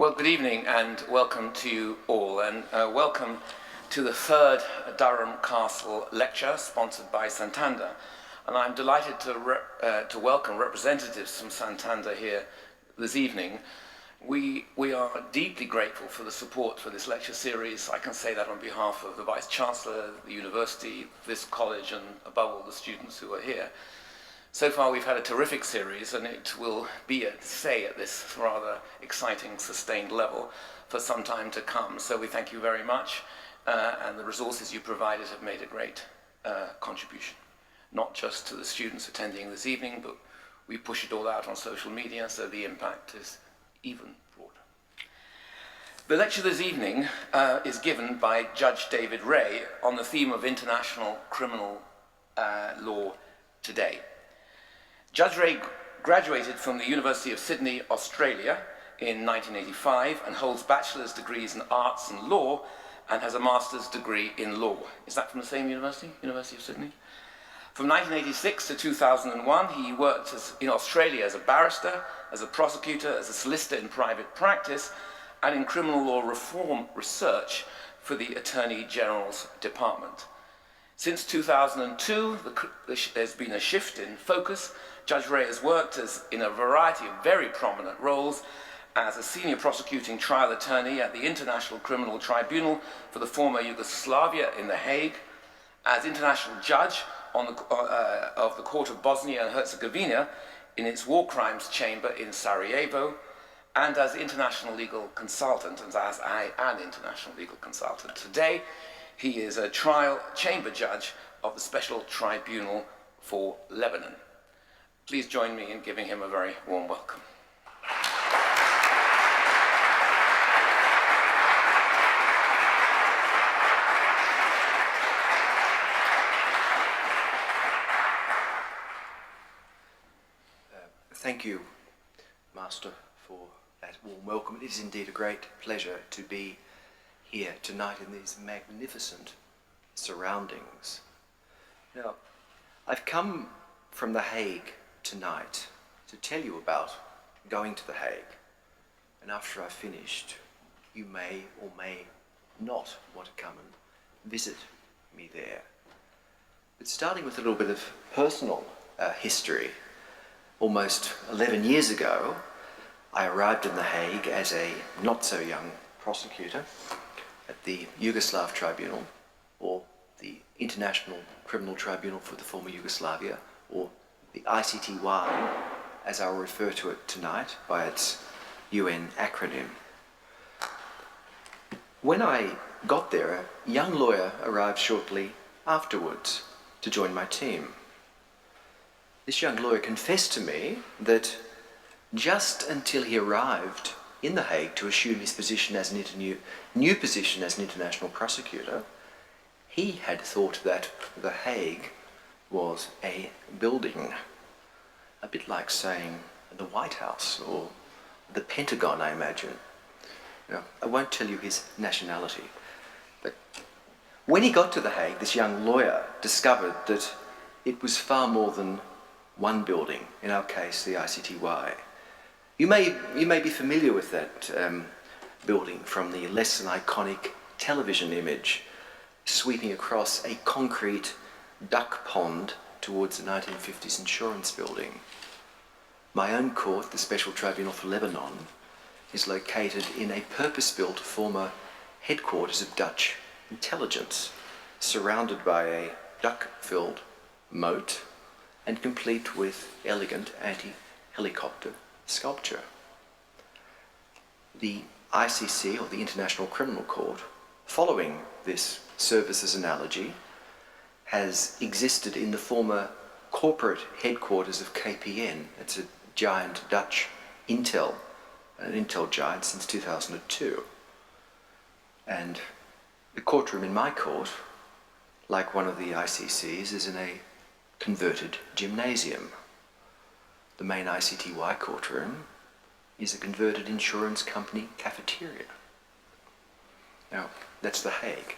Well, good evening and welcome to you all, and welcome to the third Durham Castle Lecture sponsored by Santander. And I'm delighted to welcome representatives from Santander here this evening. We are deeply grateful for the support for this lecture series. I can say that on behalf of the Vice-Chancellor, the University, this college, and above all the students who are here. So far we've had a terrific series, and it will be at this rather exciting, sustained level for some time to come. So we thank you very much, and the resources you provided have made a great contribution, not just to the students attending this evening, but we push it all out on social media, so the impact is even broader. The lecture this evening is given by Judge David Re on the theme of international criminal law today. Judge Re graduated from the University of Sydney, Australia in 1985 and holds bachelor's degrees in arts and law and has a master's degree in law. Is that from the same university, University of Sydney? From 1986 to 2001, he worked in Australia as a barrister, as a prosecutor, as a solicitor in private practice, and in criminal law reform research for the Attorney General's Department. Since 2002, there's been a shift in focus. Judge Re has worked in a variety of very prominent roles as a senior prosecuting trial attorney at the International Criminal Tribunal for the former Yugoslavia in The Hague, as international judge of the Court of Bosnia and Herzegovina in its war crimes chamber in Sarajevo, and as international legal consultant, and as an international legal consultant. Today, he is a trial chamber judge of the Special Tribunal for Lebanon. Please join me in giving him a very warm welcome. Thank you, Master, for that warm welcome. It is indeed a great pleasure to be here tonight in these magnificent surroundings. Now, I've come from The Hague tonight to tell you about going to The Hague, and after I've finished, you may or may not want to come and visit me there. But starting with a little bit of personal history, almost 11 years ago, I arrived in The Hague as a not-so-young prosecutor at the Yugoslav Tribunal, or the International Criminal Tribunal for the former Yugoslavia, or the ICTY, as I'll refer to it tonight by its UN acronym. When I got there, a young lawyer arrived shortly afterwards to join my team. This young lawyer confessed to me that just until he arrived in The Hague to assume his position as new position as an international prosecutor, he had thought that The Hague was a building, a bit like saying the White House or the Pentagon, I imagine. Now, I won't tell you his nationality, but when he got to The Hague, this young lawyer discovered that it was far more than one building, in our case the ICTY. You may be familiar with that building from the less than iconic television image sweeping across a concrete duck pond towards the 1950s insurance building. My own court, the Special Tribunal for Lebanon, is located in a purpose-built former headquarters of Dutch intelligence, surrounded by a duck-filled moat and complete with elegant anti-helicopter sculpture. The ICC, or the International Criminal Court, following this services analogy, has existed in the former corporate headquarters of KPN. It's a giant Dutch an Intel giant since 2002. And the courtroom in my court, like one of the ICCs, is in a converted gymnasium. The main ICTY courtroom is a converted insurance company cafeteria. Now, that's The Hague.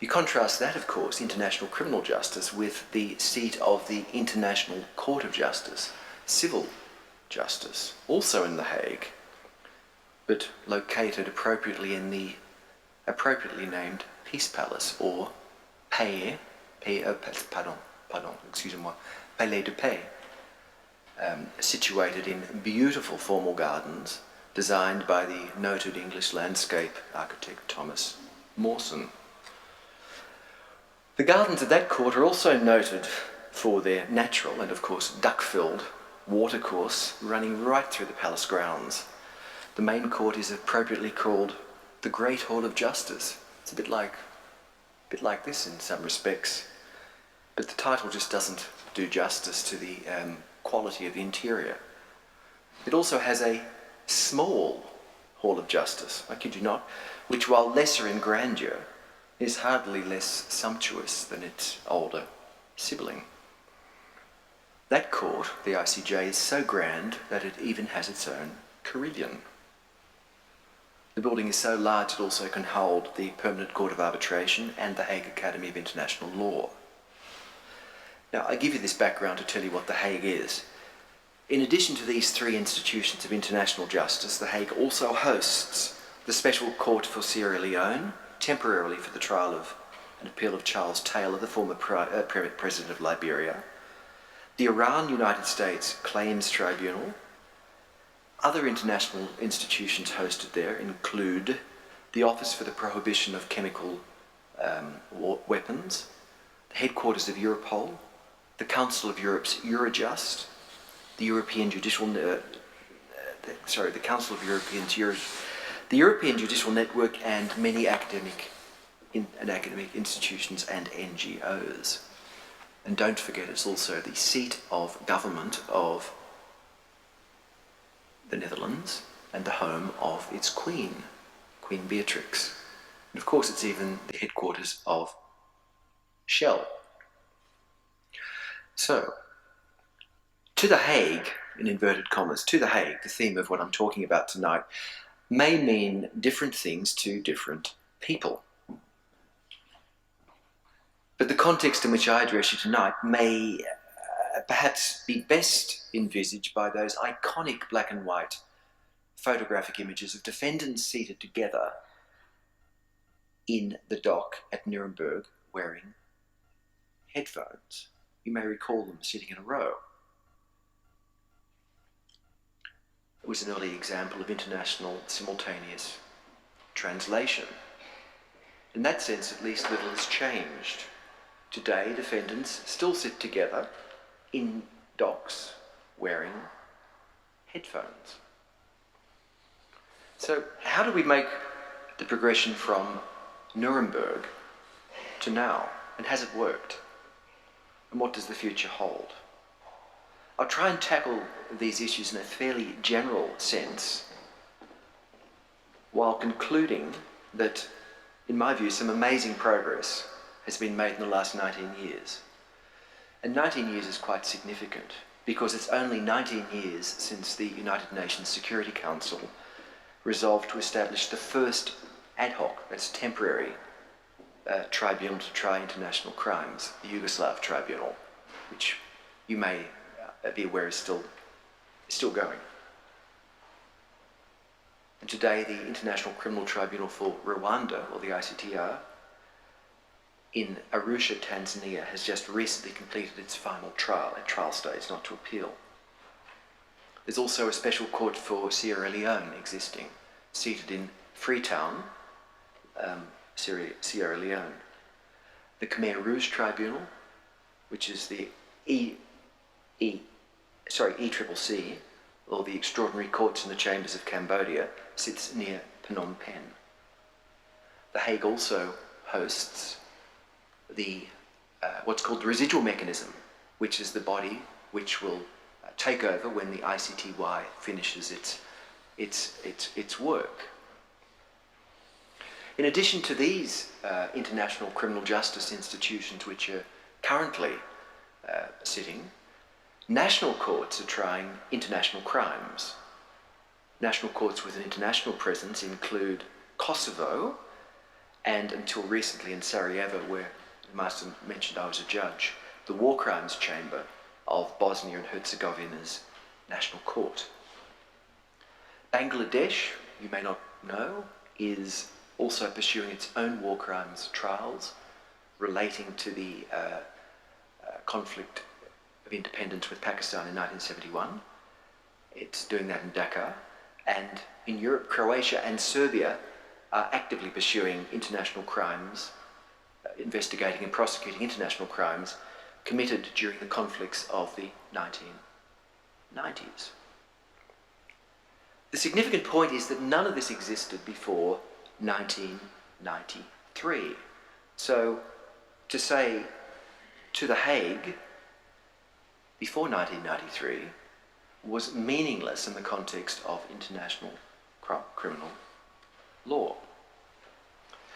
You contrast that, of course, international criminal justice, with the seat of the International Court of Justice, civil justice, also in The Hague, but located appropriately in the appropriately named Peace Palace, or Palais, Palais de Paix, situated in beautiful formal gardens designed by the noted English landscape architect Thomas Mawson. The gardens of that court are also noted for their natural and, of course, duck-filled watercourse running right through the palace grounds. The main court is appropriately called the Great Hall of Justice. It's a bit like this in some respects, but the title just doesn't do justice to the quality of the interior. It also has a small Hall of Justice, I kid you not, which, while lesser in grandeur, is hardly less sumptuous than its older sibling. That court, the ICJ, is so grand that it even has its own carillon. The building is so large it also can hold the Permanent Court of Arbitration and the Hague Academy of International Law. Now, I give you this background to tell you what the Hague is. In addition to these three institutions of international justice, the Hague also hosts the Special Court for Sierra Leone, temporarily for the trial of an appeal of Charles Taylor, the former President of Liberia, the Iran-United States Claims Tribunal. Other international institutions hosted there include the Office for the Prohibition of Chemical Weapons, the headquarters of Europol, the Council of Europe's Eurojust, the European Judicial the European Judicial Network, and many academic institutions and NGOs. And don't forget, it's also the seat of government of the Netherlands and the home of its Queen, Queen Beatrix. And of course, it's even the headquarters of Shell. So, to the Hague, in inverted commas, to the Hague, the theme of what I'm talking about tonight, may mean different things to different people. But the context in which I address you tonight may perhaps be best envisaged by those iconic black and white photographic images of defendants seated together in the dock at Nuremberg wearing headphones. You may recall them sitting in a row. It was an early example of international simultaneous translation. In that sense, at least, little has changed. Today, defendants still sit together in docks wearing headphones. So, how do we make the progression from Nuremberg to now? And has it worked? And what does the future hold? I'll try and tackle these issues in a fairly general sense, while concluding that, in my view, some amazing progress has been made in the last 19 years. And 19 years is quite significant, because it's only 19 years since the United Nations Security Council resolved to establish the first ad hoc, that's temporary, tribunal to try international crimes, the Yugoslav Tribunal, which you may be aware is still going. And today, the International Criminal Tribunal for Rwanda, or the ICTR, in Arusha, Tanzania, has just recently completed its final trial, at trial stage, not to appeal. There's also a special court for Sierra Leone existing, seated in Freetown, Sierra Leone. The Khmer Rouge Tribunal, which is the ECCC, or the Extraordinary Courts in the Chambers of Cambodia, sits near Phnom Penh. The Hague also hosts the what's called the residual mechanism, which is the body which will take over when the ICTY finishes its work. In addition to these international criminal justice institutions which are currently sitting, national courts are trying international crimes. National courts with an international presence include Kosovo, and until recently in Sarajevo, where Master mentioned I was a judge, the War Crimes Chamber of Bosnia and Herzegovina's National Court. Bangladesh you may not know, is also pursuing its own war crimes trials relating to the conflict of independence with Pakistan in 1971. It's doing that in Dhaka. And in Europe, Croatia and Serbia are actively pursuing international crimes, investigating and prosecuting international crimes committed during the conflicts of the 1990s. The significant point is that none of this existed before 1993. So to say to The Hague before 1993 was meaningless in the context of international criminal law.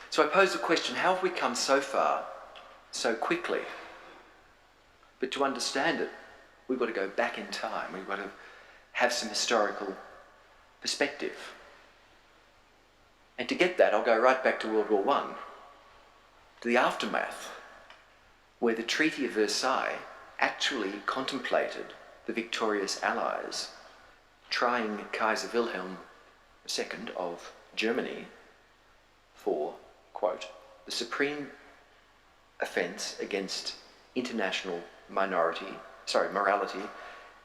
So I pose the question, how have we come so far so quickly? But to understand it, we've got to go back in time. We've got to have some historical perspective. And to get that, I'll go right back to World War I, to the aftermath, where the Treaty of Versailles actually contemplated the victorious Allies trying Kaiser Wilhelm II of Germany for, quote, the supreme offence against international morality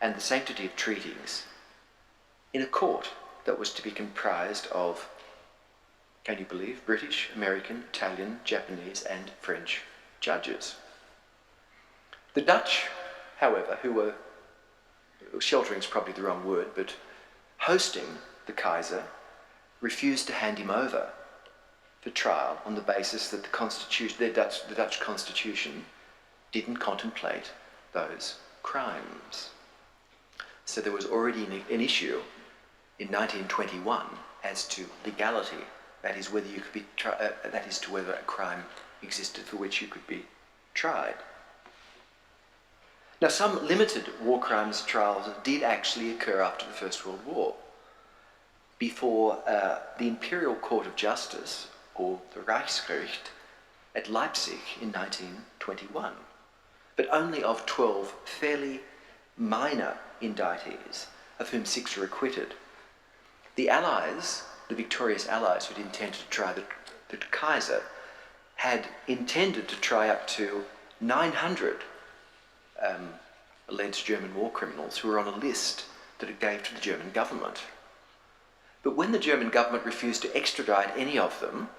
and the sanctity of treaties in a court that was to be comprised of, can you believe, British, American, Italian, Japanese and French judges. The Dutch, however, who were, sheltering is probably the wrong word, but hosting the Kaiser, refused to hand him over for trial on the basis that the Dutch constitution didn't contemplate those crimes. So there was already an issue in 1921 as to legality, that is whether you could be that is to whether a crime existed for which you could be tried. Now, some limited war crimes trials did actually occur after the First World War, before the Imperial Court of Justice, or the Reichsgericht, at Leipzig in 1921, but only of 12 fairly minor indictees, of whom 6 were acquitted. The Allies, the victorious Allies who'd intended to try the Kaiser, had intended to try up to 900 alleged German war criminals who were on a list that it gave to the German government. But when the German government refused to extradite any of them,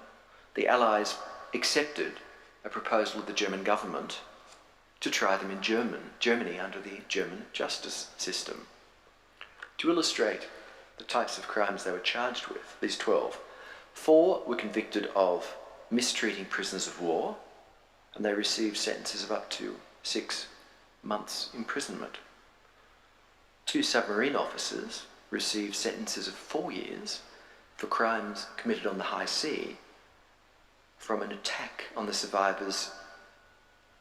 the Allies accepted a proposal of the German government to try them in Germany under the German justice system. To illustrate the types of crimes they were charged with, these 12, 4 were convicted of mistreating prisoners of war, and they received sentences of up to 6 months' imprisonment. 2 submarine officers received sentences of 4 years for crimes committed on the high sea from an attack on the survivors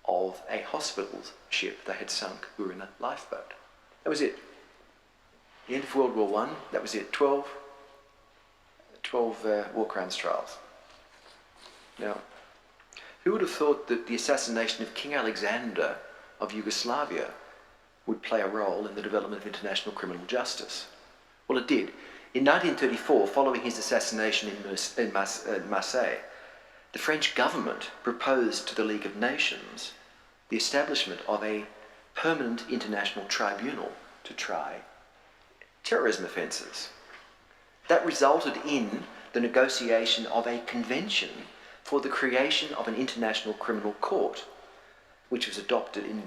of a hospital ship they had sunk who were in a lifeboat. That was it. The end of World War I, that was it. 12 war crimes trials. Now, who would have thought that the assassination of King Alexander of Yugoslavia would play a role in the development of international criminal justice? Well, it did. In 1934, following his assassination in Marseille, the French government proposed to the League of Nations the establishment of a permanent international tribunal to try terrorism offences. That resulted in the negotiation of a convention for the creation of an international criminal court, which was adopted in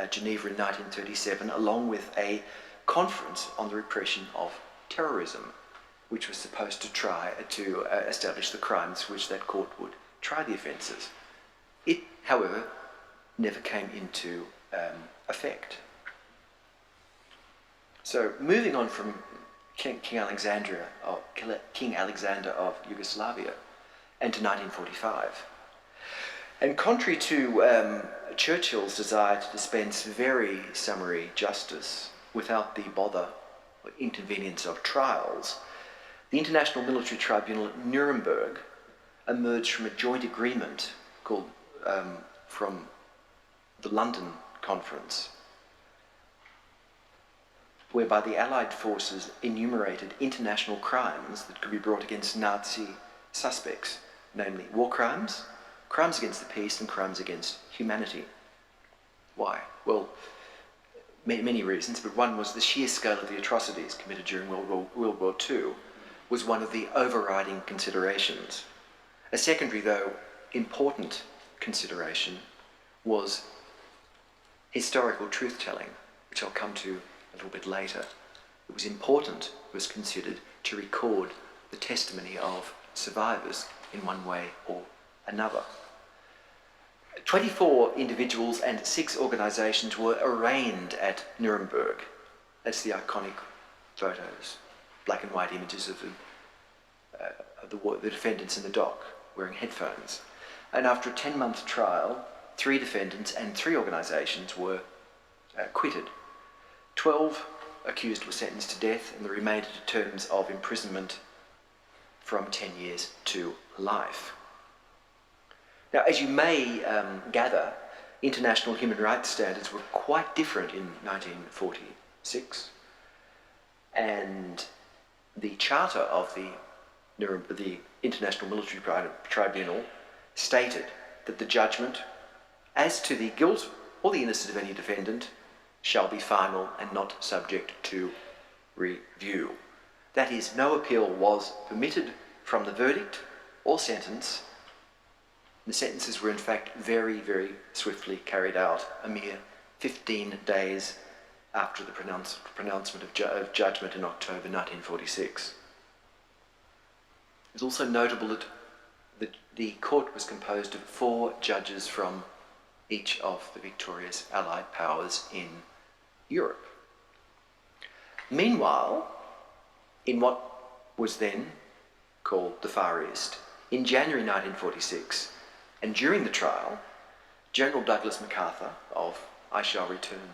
Geneva in 1937, along with a conference on the repression of terrorism, which was supposed to establish the crimes which that court would try the offences. It, however, never came into effect. So, moving on from King Alexander of Yugoslavia and to 1945. And contrary to Churchill's desire to dispense very summary justice without the bother or inconvenience of trials, the International Military Tribunal at Nuremberg emerged from a joint agreement called from the London Conference. whereby the Allied forces enumerated international crimes that could be brought against Nazi suspects, namely war crimes, crimes against the peace, and crimes against humanity. Why? Well, many reasons, but one was the sheer scale of the atrocities committed during World War II was one of the overriding considerations. A secondary, though important, consideration was historical truth-telling, which I'll come to a little bit later. It was important, it was considered, to record the testimony of survivors in one way or another. 24 individuals and 6 organisations were arraigned at Nuremberg. That's the iconic photos, black and white images of the defendants in the dock wearing headphones. And after a 10-month trial, 3 defendants and 3 organisations were acquitted. 12 accused were sentenced to death, and the remainder to terms of imprisonment from 10 years to life. Now, as you may gather, international human rights standards were quite different in 1946, and the charter of the International Military Tribunal stated that the judgment as to the guilt or the innocence of any defendant shall be final and not subject to review. That is, no appeal was permitted from the verdict or sentence. The sentences were in fact very, very swiftly carried out, a mere 15 days after the pronouncement of judgment in October 1946. It was also notable that the court was composed of 4 judges from each of the victorious Allied powers in Europe. Meanwhile, in what was then called the Far East, in January 1946, and during the trial, General Douglas MacArthur, of I Shall Return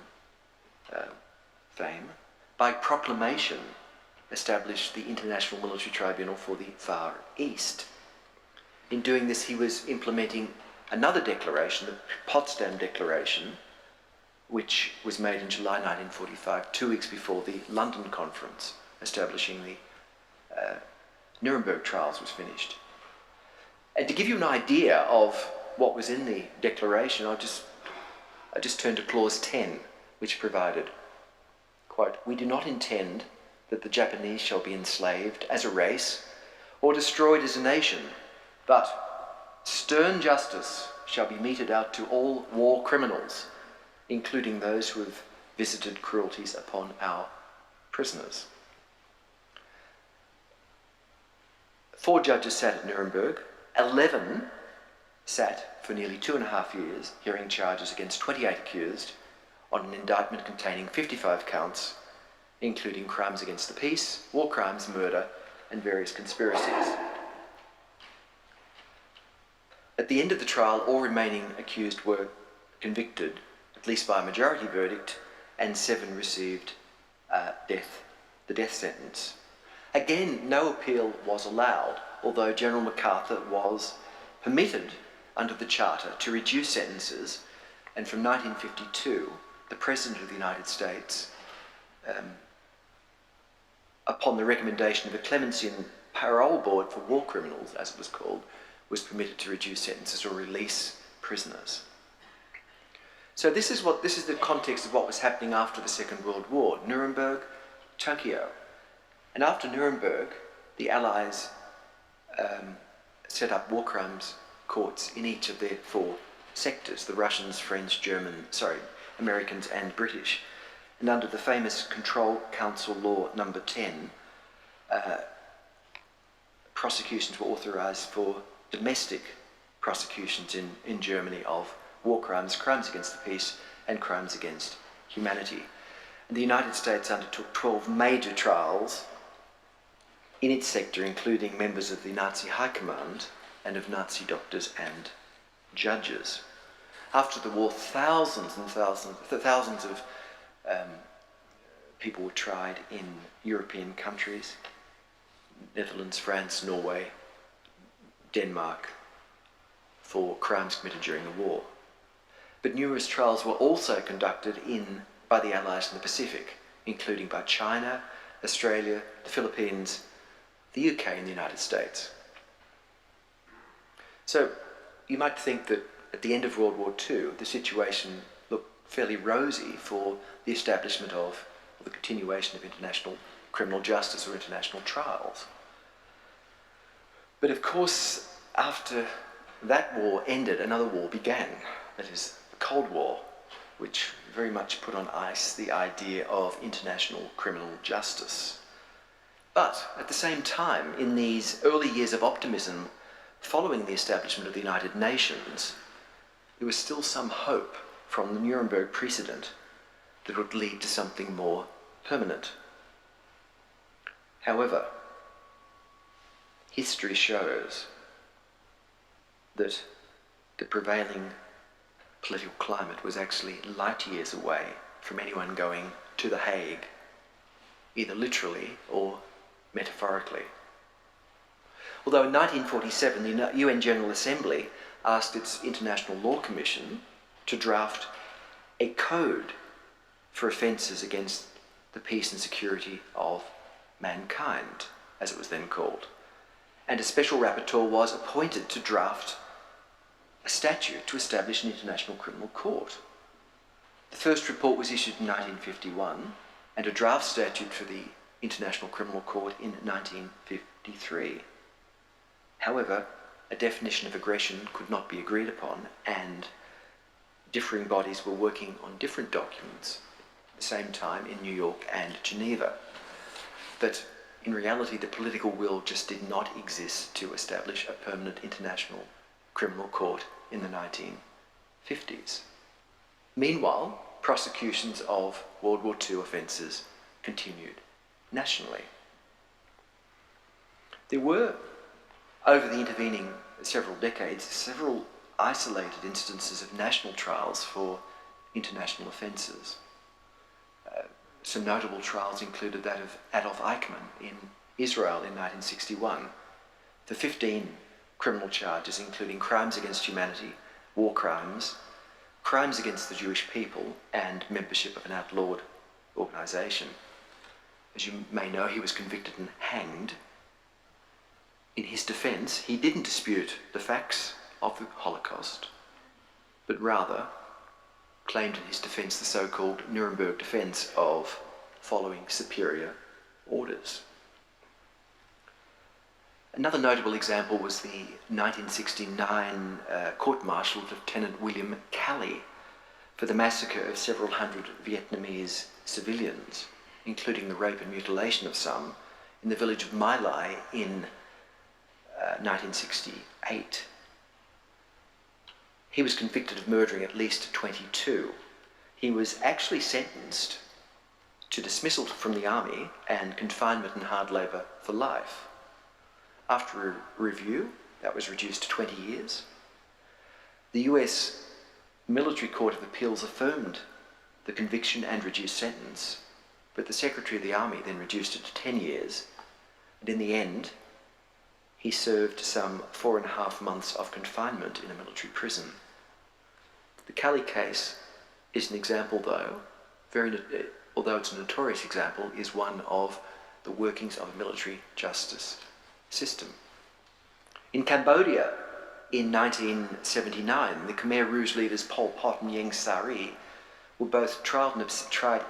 fame, by proclamation established the International Military Tribunal for the Far East. In doing this, he was implementing another declaration, the Potsdam Declaration, which was made in July 1945, 2 weeks before the London Conference establishing the Nuremberg trials was finished. And to give you an idea of what was in the declaration, I just turn to clause 10, which provided, quote, "We do not intend that the Japanese shall be enslaved as a race or destroyed as a nation, but stern justice shall be meted out to all war criminals, including those who have visited cruelties upon our prisoners." 4 judges sat at Nuremberg. 11 sat for nearly 2.5 years, hearing charges against 28 accused on an indictment containing 55 counts, including crimes against the peace, war crimes, murder, and various conspiracies. At the end of the trial, all remaining accused were convicted, at least by a majority verdict, and 7 received the death sentence. Again, no appeal was allowed, although General MacArthur was permitted under the Charter to reduce sentences, and from 1952, the President of the United States, upon the recommendation of the Clemency and Parole Board for War Criminals, as it was called, was permitted to reduce sentences or release prisoners. So this is the context of what was happening after the Second World War. Nuremberg, Tokyo. And after Nuremberg, the Allies set up war crimes courts in each of their 4 sectors, the Russians, French, Americans and British. And under the famous Control Council Law number 10, prosecutions were authorised for domestic prosecutions in Germany of war crimes, crimes against the peace and crimes against humanity. And the United States undertook 12 major trials in its sector, including members of the Nazi High Command and of Nazi doctors and judges. After the war, thousands of people were tried in European countries, Netherlands, France, Norway, Denmark, for crimes committed during the war. But numerous trials were also conducted by the Allies in the Pacific, including by China, Australia, the Philippines, the UK and the United States. So you might think that at the end of World War II, the situation looked fairly rosy for the establishment of the continuation of international criminal justice or international trials. But of course, after that war ended, another war began, that is, the Cold War, which very much put on ice the idea of international criminal justice. But at the same time, in these early years of optimism following the establishment of the United Nations, there was still some hope from the Nuremberg precedent that would lead to something more permanent. However, history shows that the prevailing political climate was actually light years away from anyone going to The Hague, either literally or metaphorically. Although in 1947 the UN General Assembly asked its International Law Commission to draft a code for offences against the peace and security of mankind, as it was then called, and a special rapporteur was appointed to draft a statute to establish an international criminal court. The first report was issued in 1951, and a draft statute for the International Criminal Court in 1953. However, a definition of aggression could not be agreed upon, and differing bodies were working on different documents at the same time in New York and Geneva. But in reality, the political will just did not exist to establish a permanent international criminal court in the 1950s. Meanwhile, prosecutions of World War II offences continued nationally. There were, over the intervening several decades, several isolated instances of national trials for international offences. Some notable trials included that of Adolf Eichmann in Israel in 1961 for 15 criminal charges, including crimes against humanity, war crimes, crimes against the Jewish people, and membership of an outlawed organisation. As you may know, he was convicted and hanged. In his defence, he didn't dispute the facts of the Holocaust, but rather claimed in his defence the so-called Nuremberg defence of following superior orders. Another notable example was the 1969 court-martial of Lieutenant William Calley for the massacre of several hundred Vietnamese civilians, including the rape and mutilation of some, in the village of My Lai in 1968. He was convicted of murdering at least 22. He was actually sentenced to dismissal from the army and confinement and hard labour for life. After a review, that was reduced to 20 years. The US Military Court of Appeals affirmed the conviction and reduced sentence, but the Secretary of the Army then reduced it to 10 years, and in the end, he served some 4.5 months of confinement in a military prison. The Calley case is an example, though, although it's a notorious example, is one of the workings of a military justice system. In Cambodia, in 1979, the Khmer Rouge leaders Pol Pot and Ieng Sari were both tried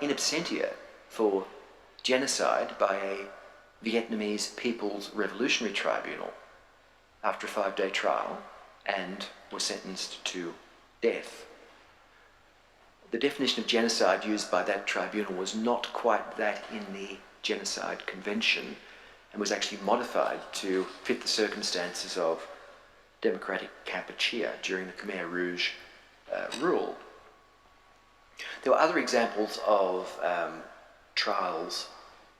in absentia for genocide by a Vietnamese People's Revolutionary Tribunal after a 5-day trial, and were sentenced to death. The definition of genocide used by that tribunal was not quite that in the Genocide Convention, and was actually modified to fit the circumstances of democratic Kampuchea during the Khmer Rouge rule. There were other examples of trials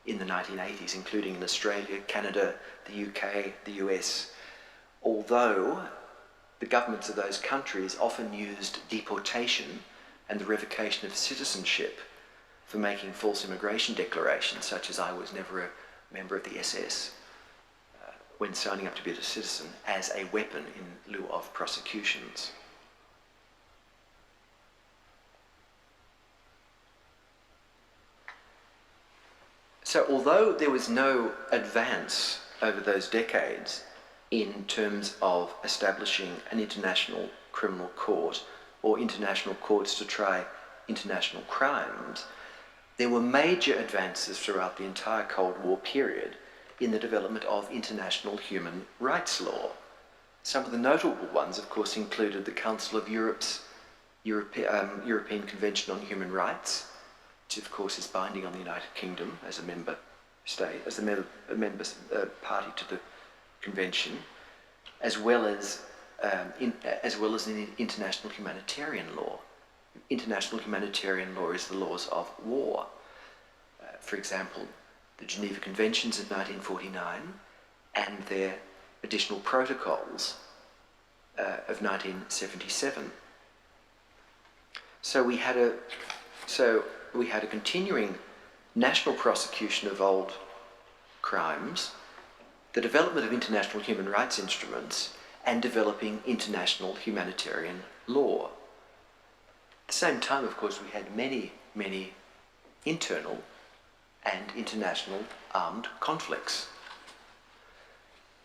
in the 1980s, including in Australia, Canada, the UK, the US, although the governments of those countries often used deportation and the revocation of citizenship for making false immigration declarations, such as "I was never a member of the SS," when signing up to be a citizen, as a weapon in lieu of prosecutions. So although there was no advance over those decades in terms of establishing an international criminal court or international courts to try international crimes, there were major advances throughout the entire Cold War period in the development of international human rights law. Some of the notable ones, of course, included the Council of Europe's European Convention on Human Rights, which of course is binding on the United Kingdom as a member state, as a member party to the convention, as well as in international humanitarian law. International humanitarian law is the laws of war. For example, the Geneva Conventions in 1949 and their additional protocols of 1977. So we had a continuing national prosecution of old crimes, the development of international human rights instruments, and developing international humanitarian law. At the same time, of course, we had many, many internal and international armed conflicts.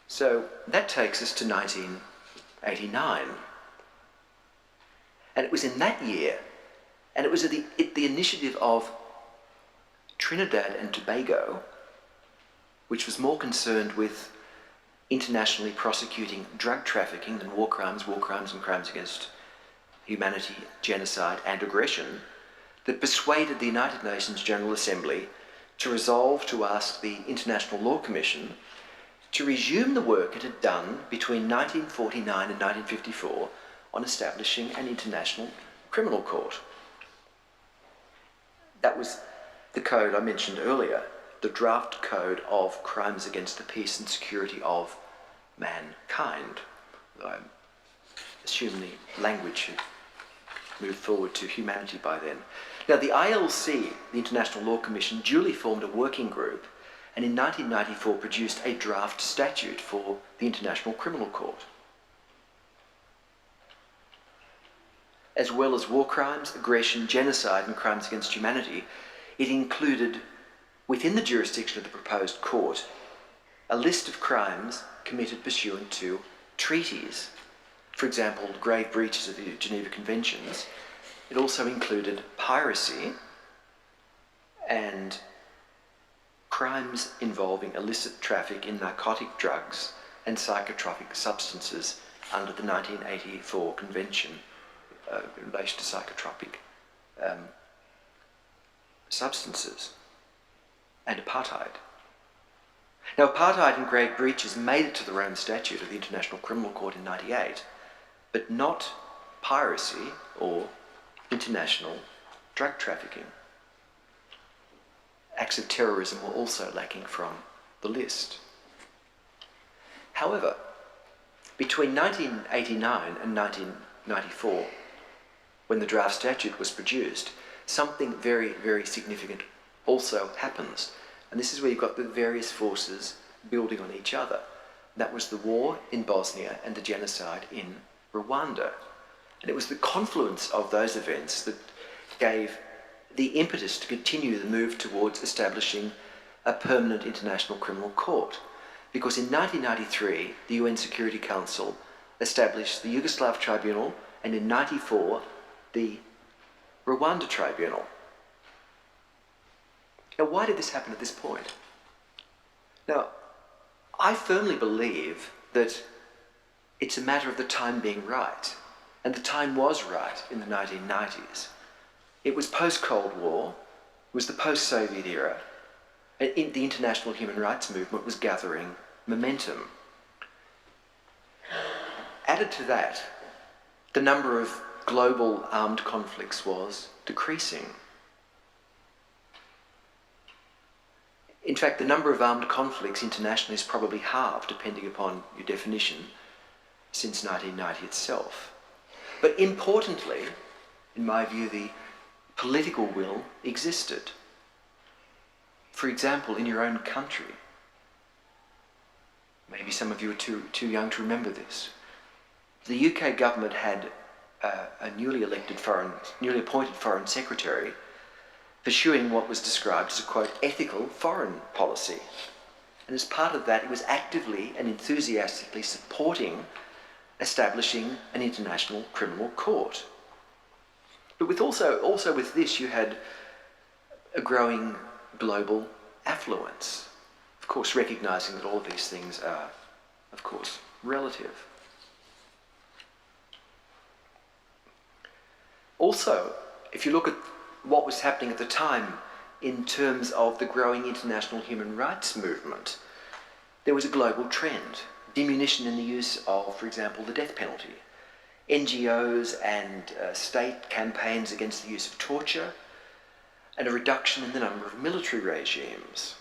So that takes us to 1989. And it was in that year, and it was at the initiative of Trinidad and Tobago, which was more concerned with internationally prosecuting drug trafficking than war crimes and crimes against humanity, genocide and aggression, that persuaded the United Nations General Assembly to resolve to ask the International Law Commission to resume the work it had done between 1949 and 1954 on establishing an international criminal court. That was the code I mentioned earlier, the draft code of crimes against the peace and security of mankind. I assume the language had moved forward to humanity by then. Now, the ILC, the International Law Commission, duly formed a working group and in 1994 produced a draft statute for the International Criminal Court. As well as war crimes, aggression, genocide and crimes against humanity, it included, within the jurisdiction of the proposed court, a list of crimes committed pursuant to treaties. For example, grave breaches of the Geneva Conventions. It also included piracy and crimes involving illicit traffic in narcotic drugs and psychotropic substances under the 1984 Convention in relation to psychotropic substances, and apartheid. Now, apartheid and grave breaches made it to the Rome Statute of the International Criminal Court in 1998, but not piracy or international drug trafficking. Acts of terrorism were also lacking from the list. However, between 1989 and 1994, when the draft statute was produced, something very, very significant also happens. And this is where you've got the various forces building on each other. That was the war in Bosnia and the genocide in Rwanda. And it was the confluence of those events that gave the impetus to continue the move towards establishing a permanent international criminal court. Because in 1993, the UN Security Council established the Yugoslav Tribunal, and in 1994, the Rwanda Tribunal. Now, why did this happen at this point? Now, I firmly believe that it's a matter of the time being right, and the time was right in the 1990s. It was post-Cold War, it was the post-Soviet era, and the international human rights movement was gathering momentum. Added to that, the number of global armed conflicts was decreasing. In fact, the number of armed conflicts internationally has probably halved, depending upon your definition, since 1990 itself. But importantly, in my view, the political will existed. For example, in your own country, maybe some of you are too young to remember this, the UK government had a newly appointed foreign secretary pursuing what was described as a, quote, ethical foreign policy. And as part of that, it was actively and enthusiastically supporting establishing an international criminal court. But with also with this, you had a growing global affluence, of course, recognizing that all of these things are, of course, relative. Also, if you look at what was happening at the time in terms of the growing international human rights movement, there was a global trend, diminution in the use of, for example, the death penalty, NGOs and state campaigns against the use of torture, and a reduction in the number of military regimes.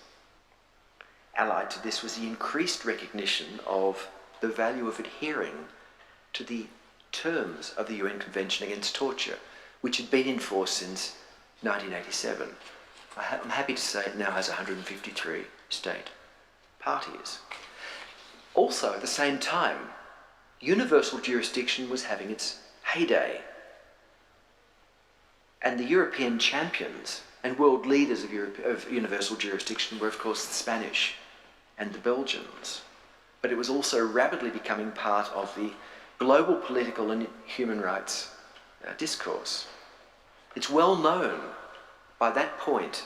Allied to this was the increased recognition of the value of adhering to the terms of the UN Convention Against Torture, which had been in force since 1987. I'm happy to say it now has 153 state parties. Also, at the same time, universal jurisdiction was having its heyday. And the European champions and world leaders of universal jurisdiction were, of course, the Spanish and the Belgians. But it was also rapidly becoming part of the global political and human rights discourse. It's well known by that point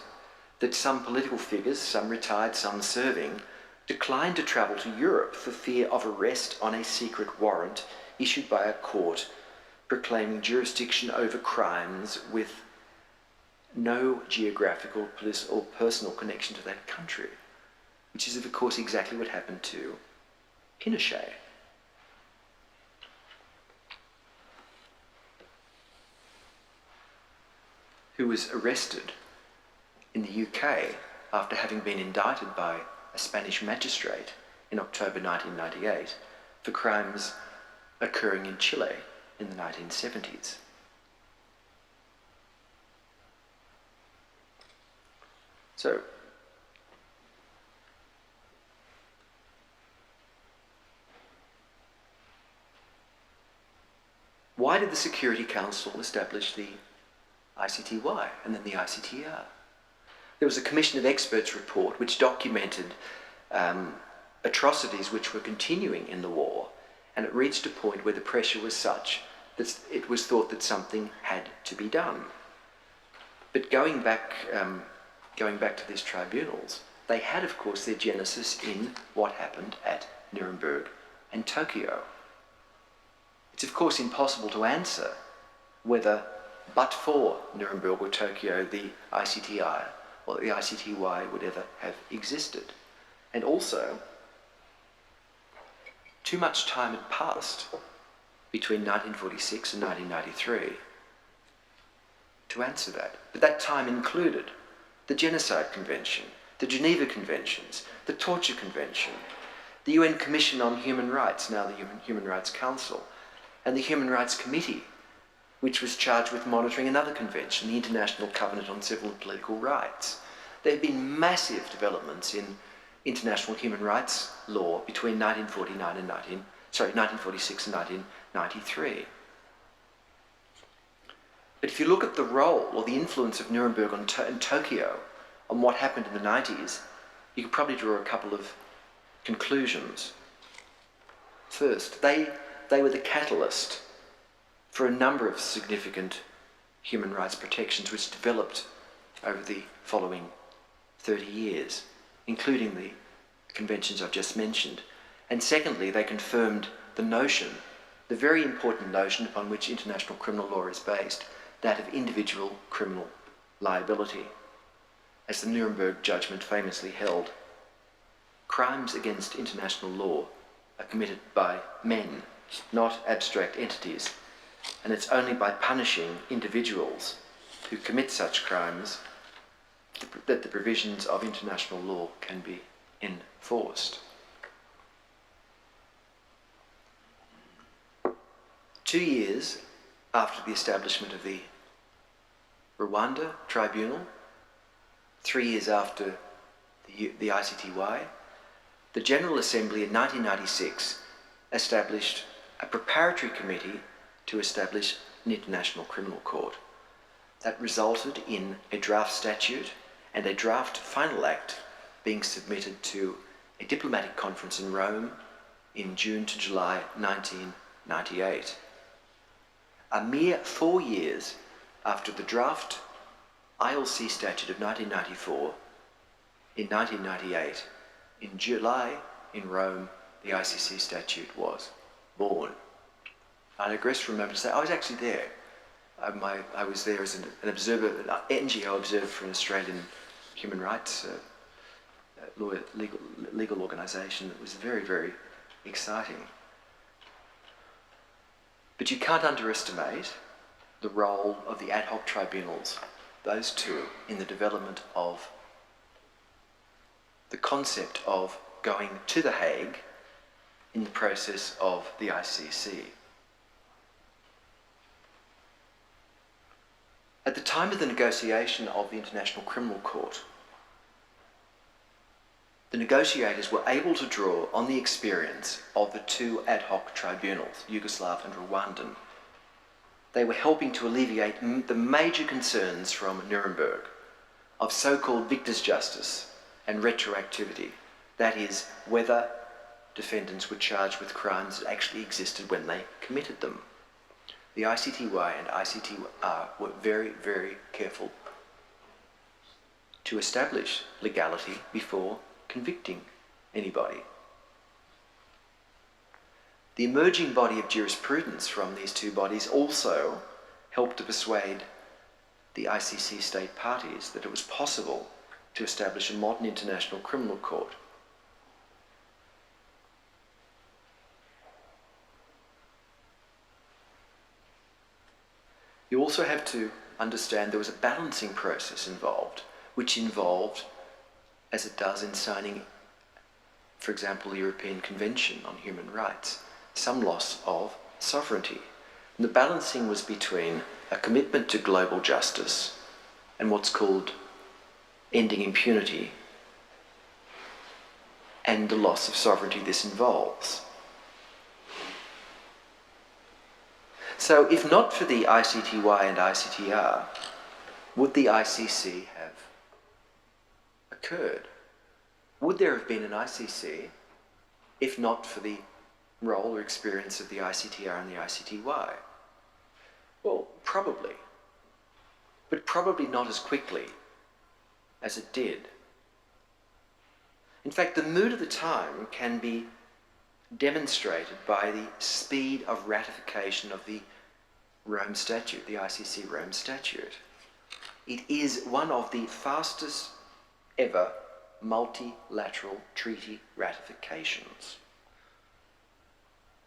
that some political figures, some retired, some serving, declined to travel to Europe for fear of arrest on a secret warrant issued by a court proclaiming jurisdiction over crimes with no geographical, political, or personal connection to that country, which is, of course, exactly what happened to Pinochet. Who was arrested in the UK after having been indicted by a Spanish magistrate in October 1998 for crimes occurring in Chile in the 1970s. So, why did the Security Council establish the ICTY and then the ICTR? There was a Commission of Experts report which documented atrocities which were continuing in the war, and it reached a point where the pressure was such that it was thought that something had to be done. But going back to these tribunals, they had, of course, their genesis in what happened at Nuremberg and Tokyo. It's, of course, impossible to answer whether, but for Nuremberg or Tokyo, the ICTI or the ICTY would ever have existed. And also, too much time had passed between 1946 and 1993 to answer that. But that time included the Genocide Convention, the Geneva Conventions, the Torture Convention, the UN Commission on Human Rights, now the Human Rights Council, and the Human Rights Committee, which was charged with monitoring another convention, the International Covenant on Civil and Political Rights. There have been massive developments in international human rights law between 1946 and 1993. But if you look at the role or the influence of Nuremberg and Tokyo on what happened in the 90s, you could probably draw a couple of conclusions. First, they were the catalyst for a number of significant human rights protections which developed over the following 30 years, including the conventions I've just mentioned. And secondly, they confirmed the notion, the very important notion upon which international criminal law is based, that of individual criminal liability. As the Nuremberg judgment famously held, crimes against international law are committed by men, not abstract entities, and it's only by punishing individuals who commit such crimes that the provisions of international law can be enforced. 2 years after the establishment of the Rwanda Tribunal, 3 years after the ICTY, the General Assembly in 1996 established a preparatory committee to establish an international criminal court. that resulted in a draft statute and a draft final act being submitted to a diplomatic conference in Rome in June to July 1998. A mere 4 years after the draft ILC statute of 1994, in 1998, in July in Rome, the ICC statute was born. I digress for a moment to say I was actually there. I was there as an observer, an NGO observer for an Australian human rights legal organisation that was very, very exciting. But you can't underestimate the role of the ad hoc tribunals, those two, in the development of the concept of going to the Hague in the process of the ICC. At the time of the negotiation of the International Criminal Court, the negotiators were able to draw on the experience of the two ad hoc tribunals, Yugoslav and Rwandan. They were helping to alleviate the major concerns from Nuremberg of so-called victor's justice and retroactivity, that is, whether defendants were charged with crimes that actually existed when they committed them. The ICTY and ICTR were very, very careful to establish legality before convicting anybody. The emerging body of jurisprudence from these two bodies also helped to persuade the ICC state parties that it was possible to establish a modern international criminal court. You also have to understand there was a balancing process involved, which involved, as it does in signing, for example, the European Convention on Human Rights, some loss of sovereignty. And the balancing was between a commitment to global justice and what's called ending impunity, and the loss of sovereignty this involves. So if not for the ICTY and ICTR, would the ICC have occurred? Would there have been an ICC if not for the role or experience of the ICTR and the ICTY? Well, probably. But probably not as quickly as it did. In fact, the mood of the time can be demonstrated by the speed of ratification of the Rome Statute, the ICC Rome Statute. It is one of the fastest ever multilateral treaty ratifications.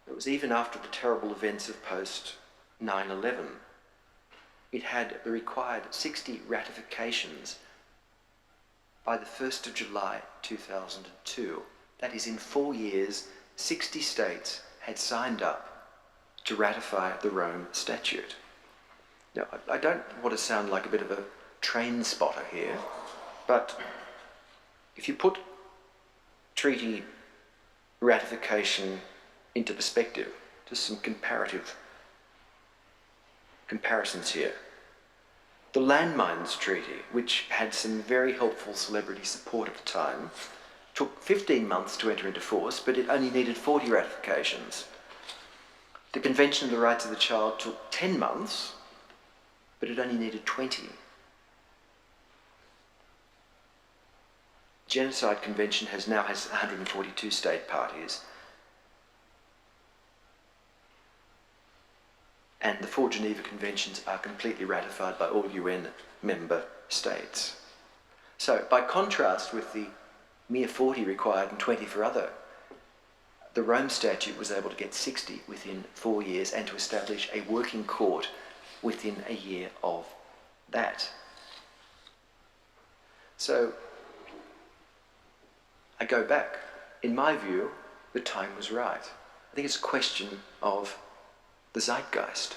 It was even after the terrible events of post 9/11. It had the required 60 ratifications by the 1st of July 2002. That is, in 4 years, 60 states had signed up to ratify the Rome Statute. Now, I don't want to sound like a bit of a train spotter here, but if you put treaty ratification into perspective, just some comparative comparisons here. The Landmines Treaty, which had some very helpful celebrity support at the time, took 15 months to enter into force, but it only needed 40 ratifications. The Convention on the Rights of the Child took 10 months, but it only needed 20. Genocide Convention now has 142 state parties, and the 4 Geneva Conventions are completely ratified by all UN member states. So, by contrast with the mere 40 required and 20 for other, the Rome Statute was able to get 60 within 4 years and to establish a working court within a year of that. So, I go back. In my view, the time was right. I think it's a question of the zeitgeist.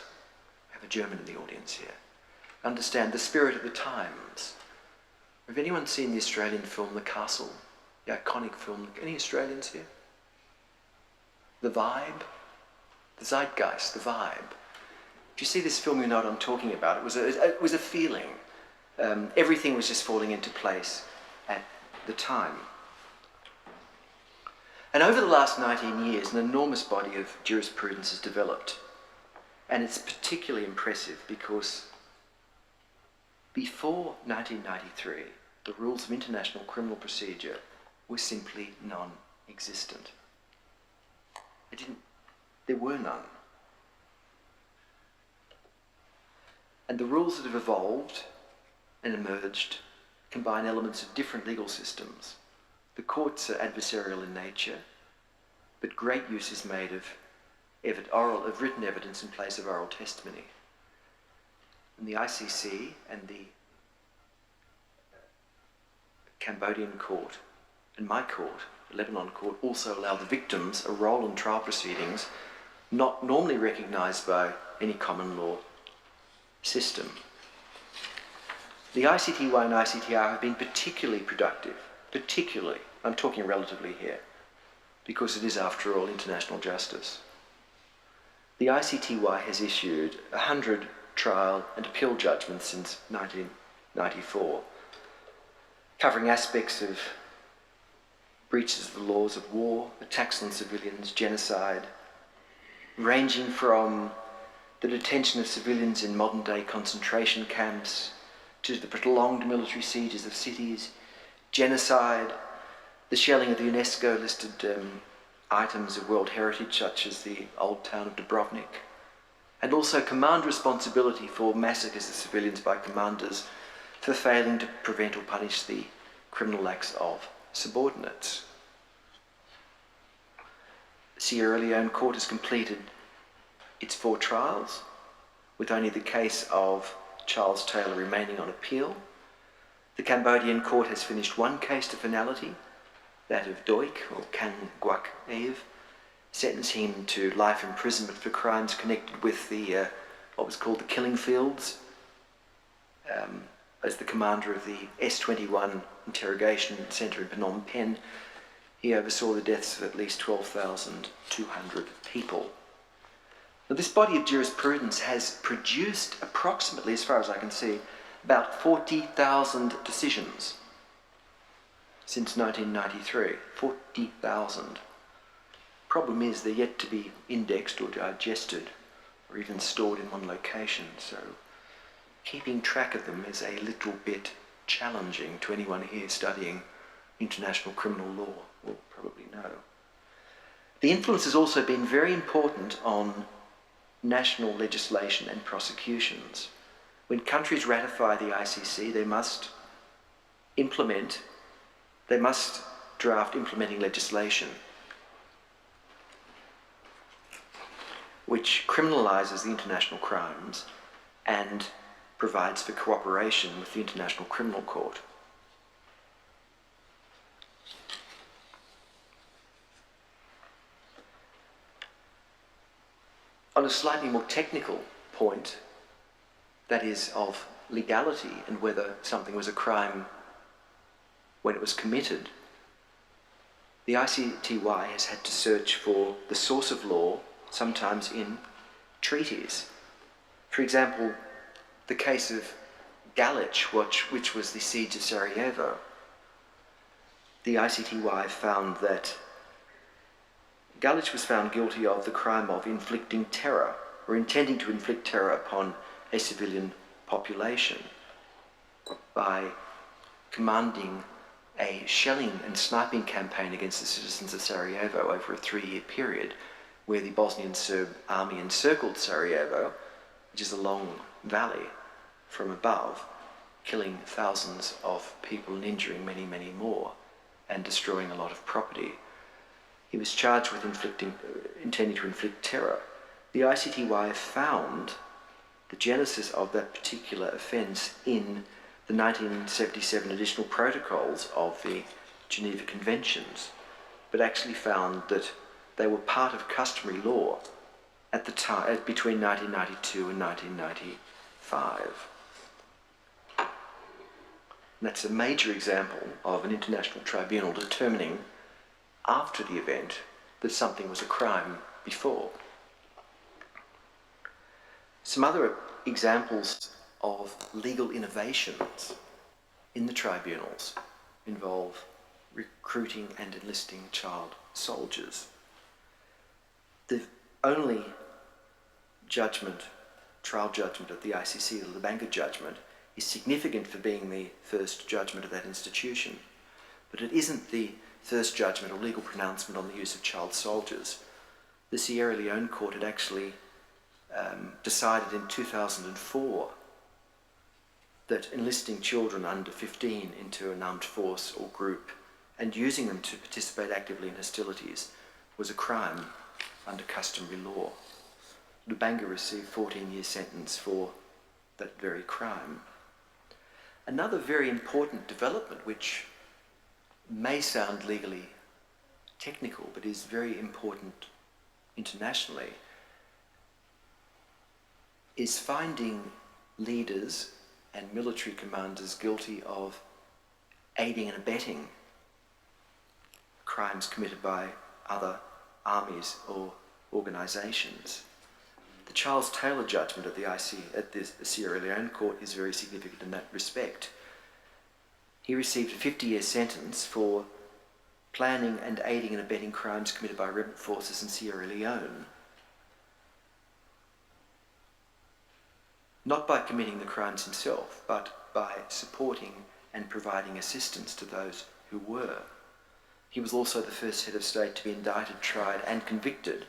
I have a German in the audience here. Understand the spirit of the times. Have anyone seen the Australian film The Castle? The iconic film. Any Australians here? The vibe? The zeitgeist, the vibe. If you see this film, you know what I'm talking about. It was a feeling. Everything was just falling into place at the time. And over the last 19 years, an enormous body of jurisprudence has developed. And it's particularly impressive because before 1993, the rules of international criminal procedure were simply non-existent. There were none. And the rules that have evolved and emerged combine elements of different legal systems. The courts are adversarial in nature, but great use is made of written evidence in place of oral testimony. And the ICC and the Cambodian court and my court, the Lebanon court, also allow the victims a role in trial proceedings not normally recognised by any common law system. The ICTY and ICTR have been particularly productive, I'm talking relatively here, because it is, after all, international justice. The ICTY has issued 100 trial and appeal judgments since 1994, covering aspects of breaches of the laws of war, attacks on civilians, genocide, ranging from the detention of civilians in modern-day concentration camps to the prolonged military sieges of cities, genocide, the shelling of the UNESCO-listed items of World Heritage, such as the old town of Dubrovnik, and also command responsibility for massacres of civilians by commanders for failing to prevent or punish the criminal acts of subordinates. Sierra Leone court has completed its 4 trials, with only the case of Charles Taylor remaining on appeal. The Cambodian court has finished 1 case to finality, that of Doik, or Can Guak Eve, sentencing him to life imprisonment for crimes connected with the what was called the killing fields. As the commander of the S-21 interrogation centre in Phnom Penh, he oversaw the deaths of at least 12,200 people. Now, this body of jurisprudence has produced approximately, as far as I can see, about 40,000 decisions since 1993. 40,000. Problem is, they're yet to be indexed or digested or even stored in one location, so keeping track of them is a little bit challenging to anyone here studying international criminal law will probably know. The influence has also been very important on national legislation and prosecutions. When countries ratify the ICC, they must draft implementing legislation which criminalises the international crimes and provides for cooperation with the International Criminal Court. On a slightly more technical point, that is of legality and whether something was a crime when it was committed, the ICTY has had to search for the source of law, sometimes in treaties. For example, the case of Galić, which was the siege of Sarajevo. The ICTY found that Galić was found guilty of the crime of inflicting terror or intending to inflict terror upon a civilian population by commanding a shelling and sniping campaign against the citizens of Sarajevo over a 3-year period, where the Bosnian Serb army encircled Sarajevo, which is a long valley, from above, killing thousands of people and injuring many, many more, and destroying a lot of property. He was charged with intending to inflict terror. The ICTY found the genesis of that particular offence in the 1977 additional protocols of the Geneva Conventions, but actually found that they were part of customary law at the time, between 1992 and 1995. And that's a major example of an international tribunal determining after the event that something was a crime before. Some other examples of legal innovations in the tribunals involve recruiting and enlisting child soldiers. The only trial judgment of the ICC, the Lebanon judgment, is significant for being the first judgment of that institution, but it isn't the first judgment or legal pronouncement on the use of child soldiers. The Sierra Leone court had actually decided in 2004 that enlisting children under 15 into an armed force or group and using them to participate actively in hostilities was a crime under customary law. Lubanga received a 14-year sentence for that very crime. Another very important development, which may sound legally technical but is very important internationally, is finding leaders and military commanders guilty of aiding and abetting crimes committed by other armies or organisations. The Charles Taylor judgment at the Sierra Leone court is very significant in that respect. He received a 50-year sentence for planning and aiding and abetting crimes committed by rebel forces in Sierra Leone, not by committing the crimes himself, but by supporting and providing assistance to those who were. He was also the first head of state to be indicted, tried and convicted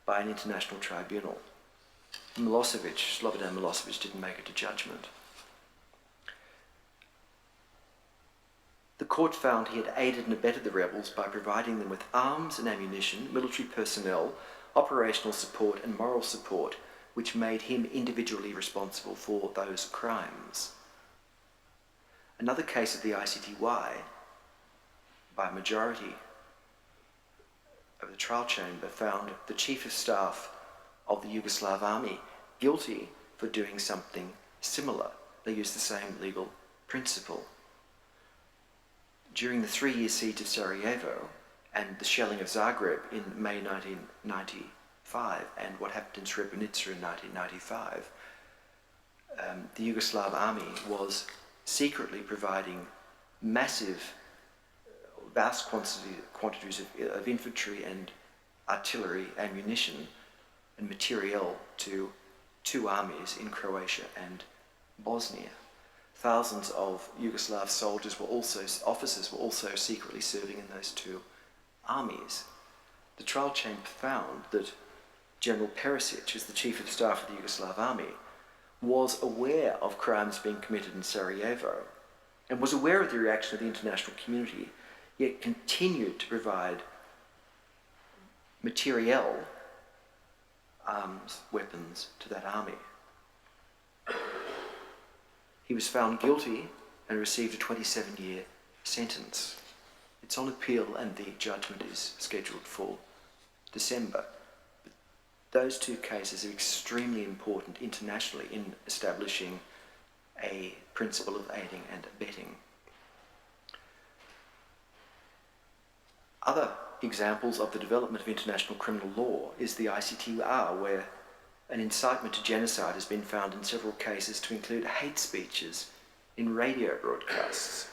by an international tribunal. Slobodan Milosevic didn't make it to judgment. The court found he had aided and abetted the rebels by providing them with arms and ammunition, military personnel, operational support and moral support, which made him individually responsible for those crimes. Another case of the ICTY, by a majority of the trial chamber, found the chief of staff of the Yugoslav army guilty for doing something similar. They used the same legal principle. During the 3-year siege of Sarajevo and the shelling of Zagreb in May 1995 and what happened in Srebrenica in 1995, the Yugoslav army was secretly providing vast quantities of infantry and artillery ammunition and materiel to two armies in Croatia and Bosnia. Thousands of Yugoslav officers were also secretly serving in those two armies. The trial chamber found that General Perisic, as the chief of staff of the Yugoslav army, was aware of crimes being committed in Sarajevo and was aware of the reaction of the international community, yet continued to provide materiel, arms, weapons to that army. He was found guilty and received a 27-year sentence. It's on appeal and the judgment is scheduled for December. But those two cases are extremely important internationally in establishing a principle of aiding and abetting. Other examples of the development of international criminal law is the ICTR, where an incitement to genocide has been found in several cases to include hate speeches in radio broadcasts.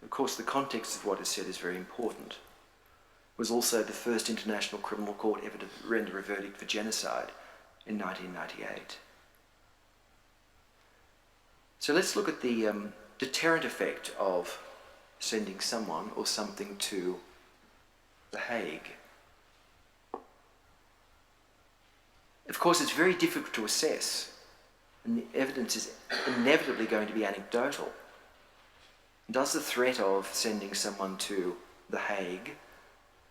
Of course, the context of what is said is very important. It was also the first international criminal court ever to render a verdict for genocide in 1998. So let's look at the deterrent effect of sending someone or something to The Hague. Of course, it's very difficult to assess, and the evidence is inevitably going to be anecdotal. Does the threat of sending someone to The Hague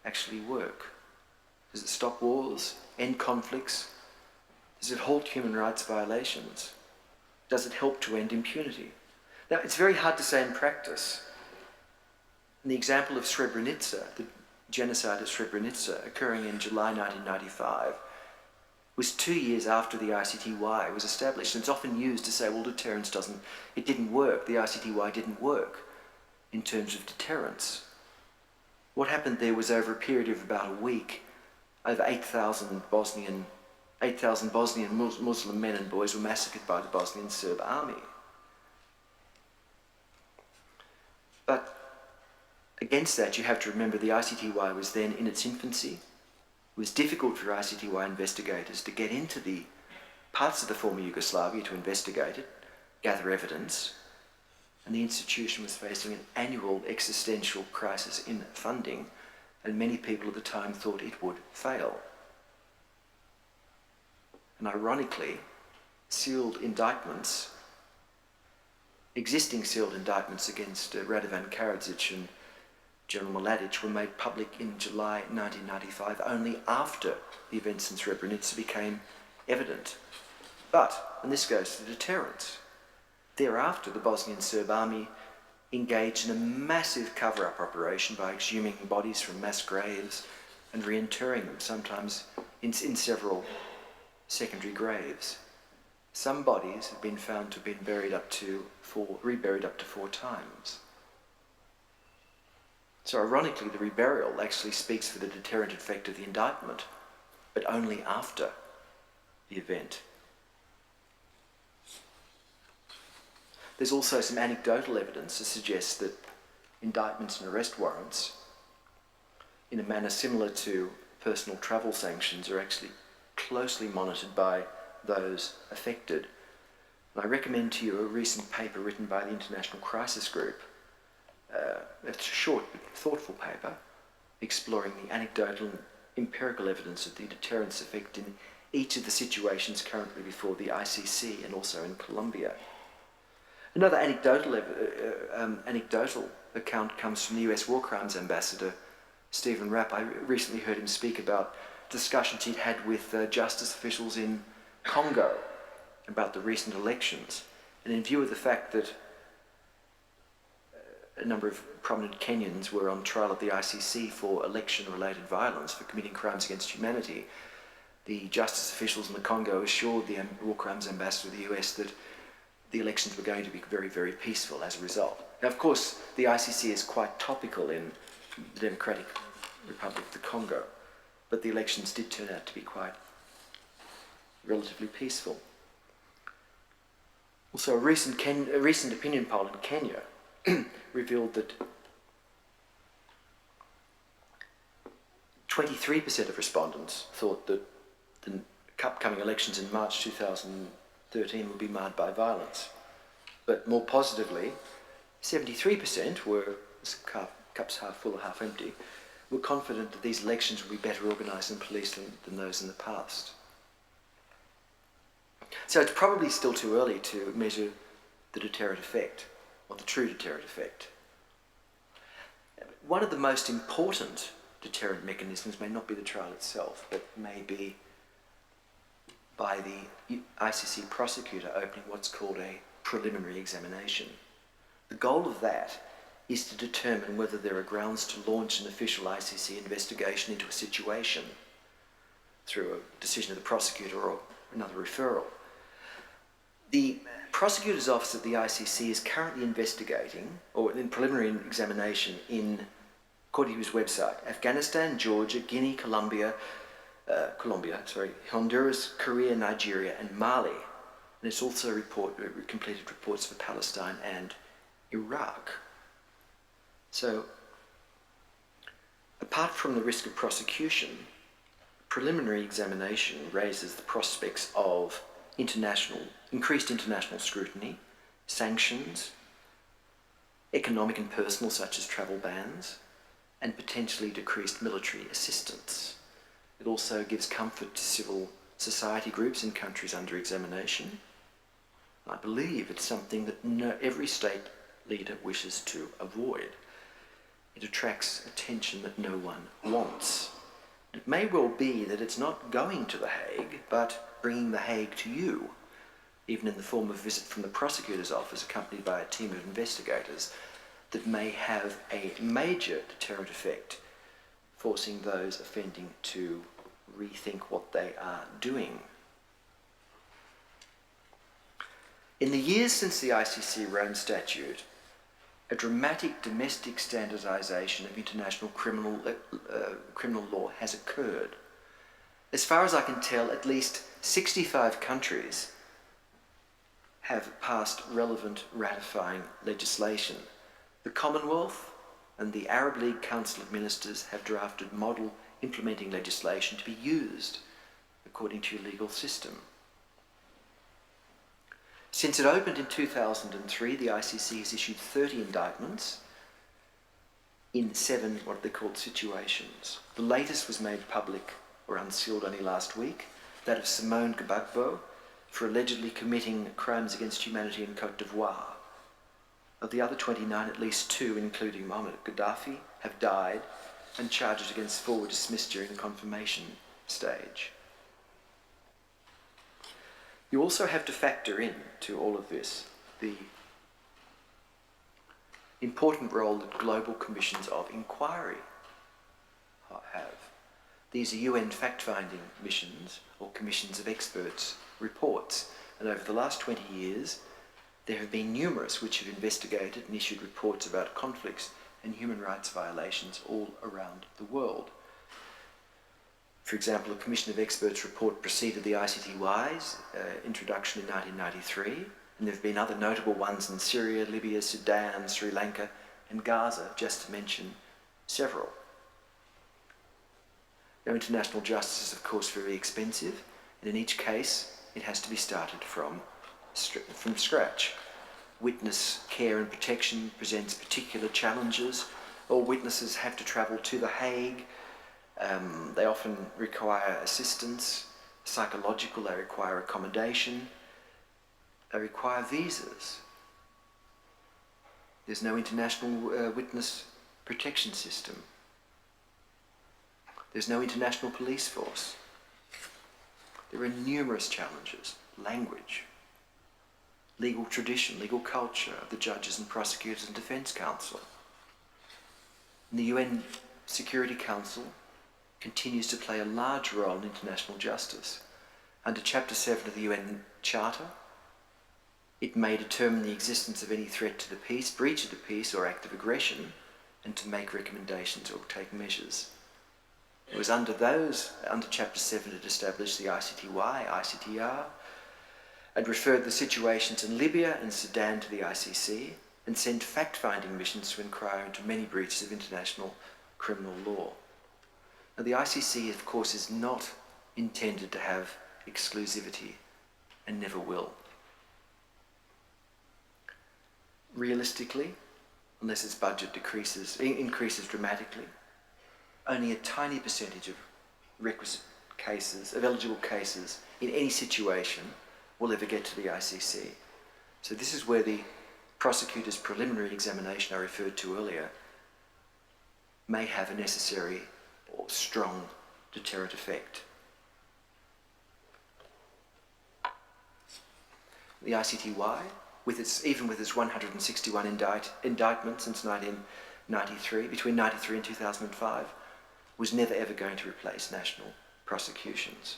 actually work? Does it stop wars, end conflicts? Does it halt human rights violations? Does it help to end impunity? Now, it's very hard to say in practice. In the example of Srebrenica, the genocide at Srebrenica, occurring in July 1995, was 2 years after the ICTY was established. And it's often used to say, well, deterrence didn't work. The ICTY didn't work in terms of deterrence. What happened there was over a period of about a week, over 8,000 Bosnian 8,000 Bosnian Muslim men and boys were massacred by the Bosnian Serb army. But against that, you have to remember the ICTY was then in its infancy. It was difficult for ICTY investigators to get into the parts of the former Yugoslavia to investigate it, gather evidence, and the institution was facing an annual existential crisis in funding, and many people at the time thought it would fail. And ironically, existing sealed indictments against Radovan Karadzic and General Mladic were made public in July 1995, only after the events in Srebrenica became evident. But, and this goes to deterrence, thereafter the Bosnian Serb army engaged in a massive cover-up operation by exhuming bodies from mass graves and reinterring them, sometimes in several secondary graves. Some bodies have been found to have been reburied up to 4 times. So ironically, the reburial actually speaks for the deterrent effect of the indictment, but only after the event. There's also some anecdotal evidence to suggest that indictments and arrest warrants, in a manner similar to personal travel sanctions, are actually closely monitored by those affected. And I recommend to you a recent paper written by the International Crisis Group. It's a short but thoughtful paper exploring the anecdotal and empirical evidence of the deterrence effect in each of the situations currently before the ICC and also in Colombia. Another anecdotal account comes from the US War Crimes Ambassador, Stephen Rapp. I recently heard him speak about discussions he'd had with justice officials in Congo about the recent elections. And in view of the fact that a number of prominent Kenyans were on trial at the ICC for election-related violence, for committing crimes against humanity, the justice officials in the Congo assured the War Crimes Ambassador of the US that the elections were going to be very, very peaceful as a result. Now, of course, the ICC is quite topical in the Democratic Republic of the Congo, but the elections did turn out to be quite relatively peaceful. Also, a recent opinion poll in Kenya revealed that 23% of respondents thought that the upcoming elections in March 2013 would be marred by violence. But more positively, 73% were, cups half full or half empty, were confident that these elections would be better organised and policed than those in the past. So it's probably still too early to measure the deterrent effect, or the true deterrent effect. One of the most important deterrent mechanisms may not be the trial itself, but may be by the ICC prosecutor opening what's called a preliminary examination. The goal of that is to determine whether there are grounds to launch an official ICC investigation into a situation through a decision of the prosecutor or another referral. The prosecutor's office at the ICC is currently investigating, or in preliminary examination in, according to his website, Afghanistan, Georgia, Guinea, Honduras, Korea, Nigeria, and Mali. And it's also completed reports for Palestine and Iraq. So, apart from the risk of prosecution, preliminary examination raises the prospects of increased international scrutiny, sanctions, economic and personal such as travel bans, and potentially decreased military assistance. It also gives comfort to civil society groups in countries under examination. I believe it's something that every state leader wishes to avoid. It attracts attention that no one wants. It may well be that it's not going to The Hague, but bringing The Hague to you, even in the form of a visit from the prosecutor's office accompanied by a team of investigators, that may have a major deterrent effect, forcing those offending to rethink what they are doing. In the years since the ICC Rome Statute, a dramatic domestic standardisation of international criminal law has occurred. As far as I can tell, at least 65 countries have passed relevant ratifying legislation. The Commonwealth and the Arab League Council of Ministers have drafted model implementing legislation to be used according to your legal system. Since it opened in 2003, the ICC has issued 30 indictments in 7 what they called situations. The latest was made public or unsealed only last week, that of Simone Gbagbo for allegedly committing crimes against humanity in Côte d'Ivoire. Of the other 29, at least 2, including Mohamed Gaddafi, have died, and charges against 4 were dismissed during the confirmation stage. You also have to factor in to all of this the important role that global commissions of inquiry have. These are UN fact-finding missions or commissions of experts reports, and over the last 20 years there have been numerous which have investigated and issued reports about conflicts and human rights violations all around the world. For example, a Commission of Experts report preceded the ICTY's introduction in 1993, and there have been other notable ones in Syria, Libya, Sudan, Sri Lanka and Gaza, just to mention several. Now, international justice is of course very expensive, and in each case it has to be started from scratch. Witness care and protection presents particular challenges. All witnesses have to travel to The Hague. They often require assistance, psychological, they require accommodation, they require visas. There's no international witness protection system. There's no international police force. There are numerous challenges: language, legal tradition, legal culture of the judges and prosecutors and defence counsel. And the UN Security Council continues to play a large role in international justice. Under Chapter 7 of the UN Charter, it may determine the existence of any threat to the peace, breach of the peace or act of aggression, and to make recommendations or take measures. It was under Chapter 7 it established the ICTY, ICTR, and referred the situations in Libya and Sudan to the ICC, and sent fact-finding missions to inquire into many breaches of international criminal law. Now, the ICC, of course, is not intended to have exclusivity and never will. Realistically, unless its budget increases dramatically, only a tiny percentage of requisite cases, of eligible cases in any situation will ever get to the ICC. So this is where the prosecutor's preliminary examination I referred to earlier may have a necessary or strong deterrent effect. The ICTY, even with its 161 indictments since 1993, between 1993 and 2005, was never ever going to replace national prosecutions.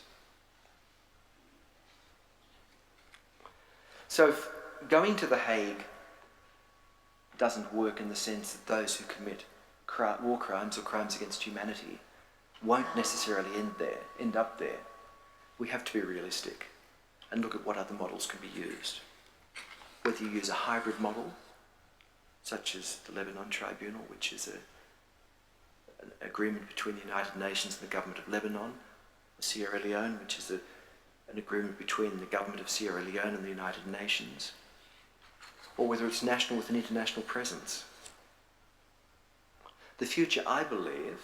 So if going to The Hague doesn't work in the sense that those who commit war crimes or crimes against humanity won't necessarily end up there, we have to be realistic and look at what other models can be used. Whether you use a hybrid model, such as the Lebanon Tribunal, which is an agreement between the United Nations and the government of Lebanon, Sierra Leone, which is an agreement between the government of Sierra Leone and the United Nations, or whether it's national with an international presence. The future, I believe,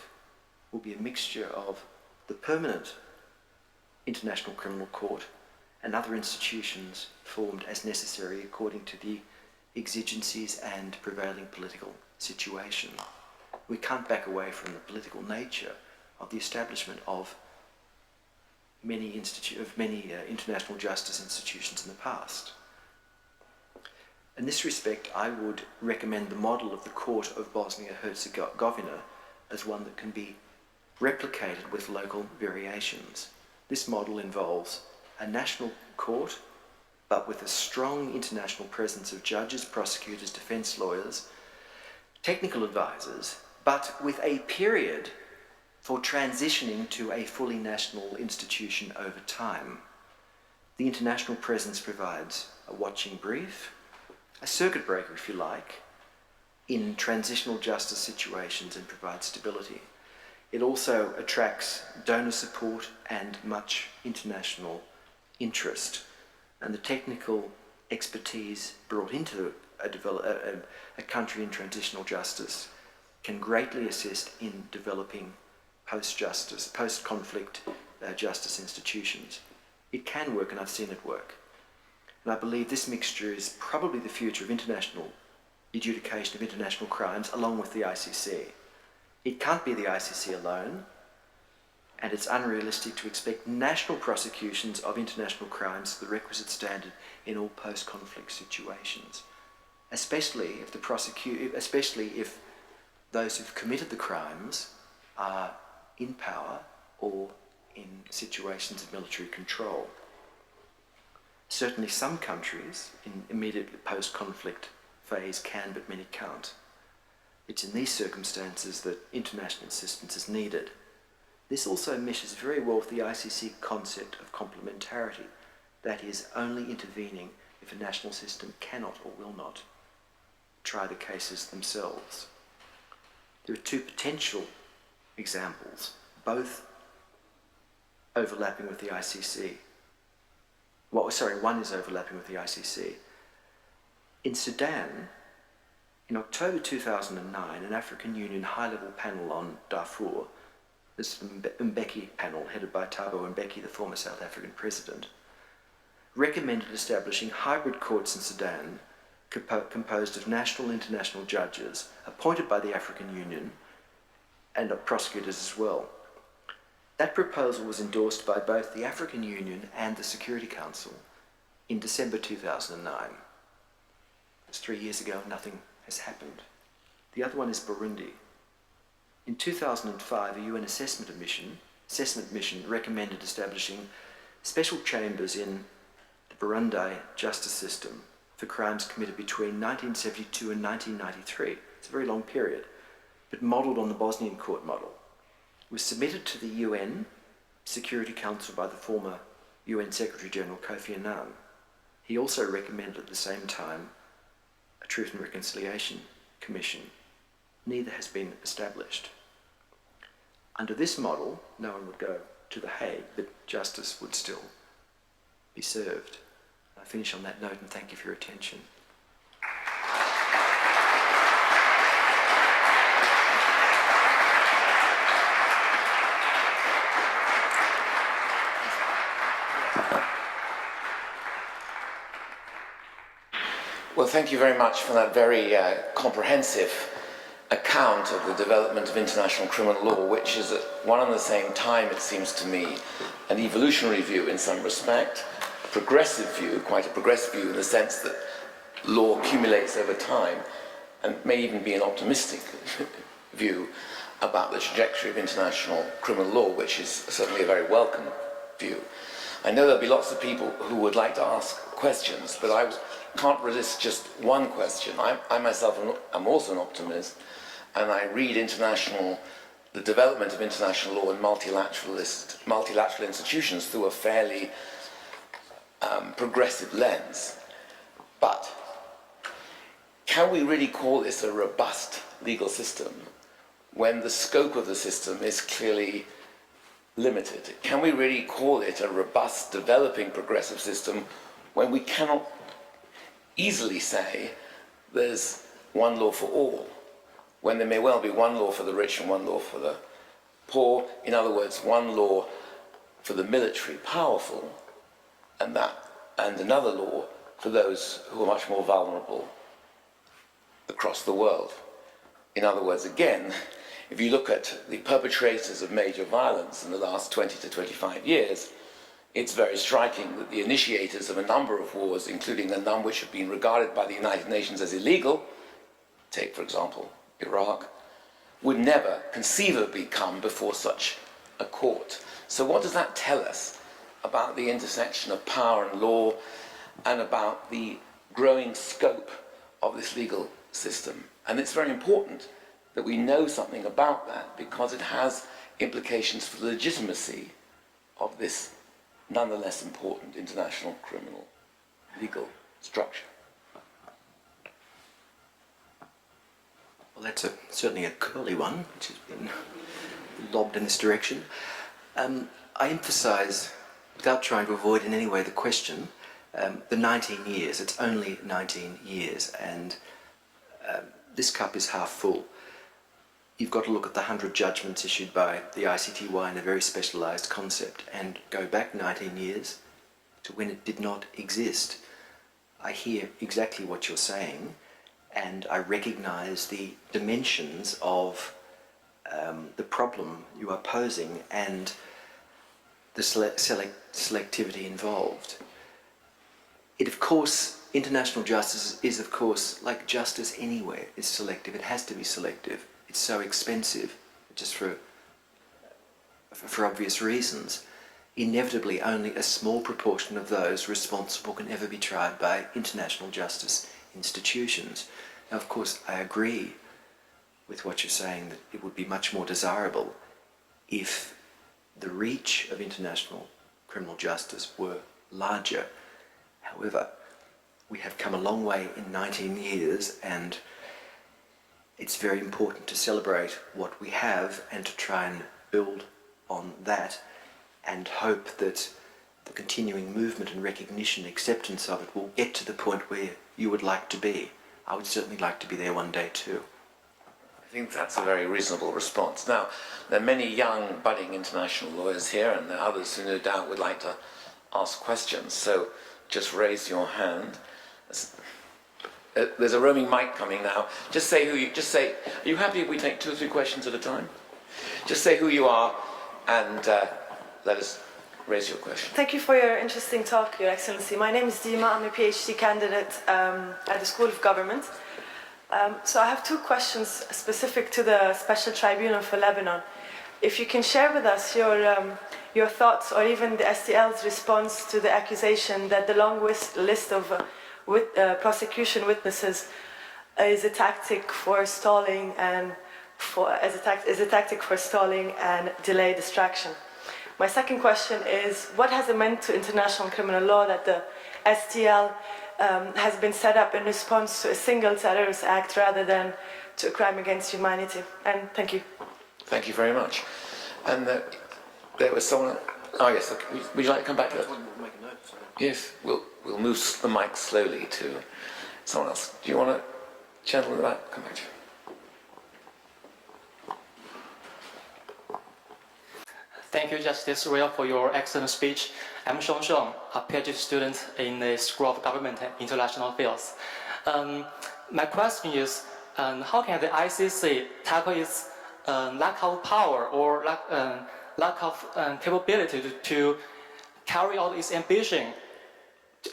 will be a mixture of the permanent International Criminal Court and other institutions formed as necessary according to the exigencies and prevailing political situation. We can't back away from the political nature of the establishment of many international justice institutions in the past. In this respect, I would recommend the model of the Court of Bosnia-Herzegovina as one that can be replicated with local variations. This model involves a national court, but with a strong international presence of judges, prosecutors, defence lawyers, technical advisors, but with a period for transitioning to a fully national institution over time. The international presence provides a watching brief, a circuit breaker if you like, in transitional justice situations and provides stability. It also attracts donor support and much international interest, and the technical expertise brought into a country in transitional justice can greatly assist in developing post-conflict justice institutions. It can work, and I've seen it work. And I believe this mixture is probably the future of international adjudication of international crimes, along with the ICC. It can't be the ICC alone, and it's unrealistic to expect national prosecutions of international crimes to the requisite standard in all post-conflict situations, especially if those who've committed the crimes are in power or in situations of military control. Certainly some countries in immediately post-conflict phase can, but many can't. It's in these circumstances that international assistance is needed. This also meshes very well with the ICC concept of complementarity, that is, only intervening if a national system cannot or will not try the cases themselves. There are two potential examples, both overlapping with the ICC. One is overlapping with the ICC. In Sudan, in October 2009, an African Union high-level panel on Darfur, this Mbeki panel, headed by Thabo Mbeki, the former South African president, recommended establishing hybrid courts in Sudan composed of national and international judges appointed by the African Union and prosecutors as well. That proposal was endorsed by both the African Union and the Security Council in December 2009. It's 3 years ago, nothing has happened. The other one is Burundi. In 2005, a UN assessment mission recommended establishing special chambers in the Burundi justice system for crimes committed between 1972 and 1993. It's a very long period, but modelled on the Bosnian court model. It was submitted to the UN Security Council by the former UN Secretary General Kofi Annan. He also recommended at the same time a Truth and Reconciliation Commission. Neither has been established. Under this model, no one would go to The Hague, but justice would still be served. I finish on that note and thank you for your attention. Well, thank you very much for that very comprehensive account of the development of international criminal law, which is at one and the same time, it seems to me, an evolutionary view in some respect, a progressive view, quite a progressive view in the sense that law accumulates over time, and may even be an optimistic view about the trajectory of international criminal law, which is certainly a very welcome view. I know there'll be lots of people who would like to ask questions, but I can't resist just one question. I myself am also an optimist, and I read the development of international law and multilateral institutions through a fairly progressive lens. But can we really call this a robust legal system when the scope of the system is clearly limited? Can we really call it a robust, developing, progressive system when we cannot easily say there's one law for all, when there may well be one law for the rich and one law for the poor? In other words, one law for the military powerful and another law for those who are much more vulnerable across the world. In other words, again, if you look at the perpetrators of major violence in the last 20 to 25 years, it's very striking that the initiators of a number of wars, including a number which have been regarded by the United Nations as illegal, take for example Iraq, would never conceivably come before such a court. So what does that tell us about the intersection of power and law, and about the growing scope of this legal system? And it's very important that we know something about that, because it has implications for the legitimacy of this nonetheless important international criminal legal structure? Well, that's certainly a curly one, which has been lobbed in this direction. I emphasise, without trying to avoid in any way the question, the 19 years. It's only 19 years, and this cup is half full. You've got to look at the 100 judgments issued by the ICTY in a very specialised concept and go back 19 years to when it did not exist. I hear exactly what you're saying, and I recognise the dimensions of the problem you are posing and the selectivity involved. It, of course, international justice is, of course, like justice anywhere, is selective. It has to be selective. It's so expensive, just for obvious reasons. Inevitably, only a small proportion of those responsible can ever be tried by international justice institutions. Now, of course, I agree with what you're saying, that it would be much more desirable if the reach of international criminal justice were larger. However, we have come a long way in 19 years, and it's very important to celebrate what we have and to try and build on that and hope that the continuing movement and recognition, acceptance of it will get to the point where you would like to be. I would certainly like to be there one day too. I think that's a very reasonable response. Now, there are many young, budding international lawyers here, and there are others who no doubt would like to ask questions. So just raise your hand. There's a roaming mic coming now. Just say who you. Just say. Are you happy if we take 2 or 3 questions at a time? Just say who you are, and let us raise your question. Thank you for your interesting talk, Your Excellency. My name is Dima. I'm a PhD candidate at the School of Government. So I have 2 questions specific to the Special Tribunal for Lebanon. If you can share with us your thoughts, or even the STL's response to the accusation that the long list of prosecution witnesses is a tactic for stalling and delay distraction. My second question is, what has it meant to international criminal law that the STL has been set up in response to a single terrorist act rather than to a crime against humanity? And thank you. Thank you very much. And there was someone. Oh yes. Okay. Would you like to come back to that? Yes. We'll move the mic slowly to someone else. Do you want to, gentleman in the back, come back to you? Thank you, Justice Re, for your excellent speech. I'm Sheng Sheng, a PhD student in the School of Government and International Affairs. My question is, how can the ICC tackle its lack of power or lack of capability to carry out its ambition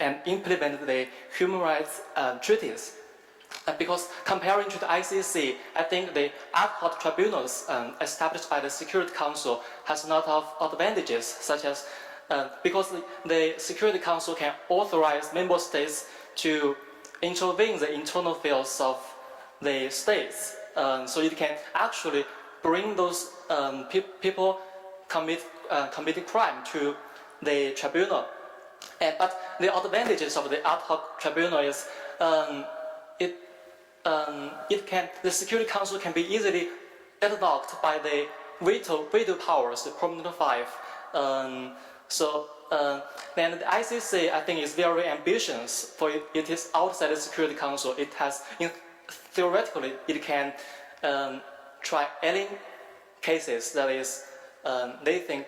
and implement the human rights treaties? Because comparing to the ICC, I think the ad hoc tribunals established by the Security Council has a lot of advantages, such as because the Security Council can authorize member states to intervene in the internal affairs of the states, so it can actually bring those people committing crime to the tribunal. But the advantages of the ad hoc tribunal is the Security Council can be easily deadlocked by the veto powers, the Prominent 5. Then the ICC, I think, is very ambitious, for it is outside the Security Council. It has, theoretically, it can try any cases that is, they think,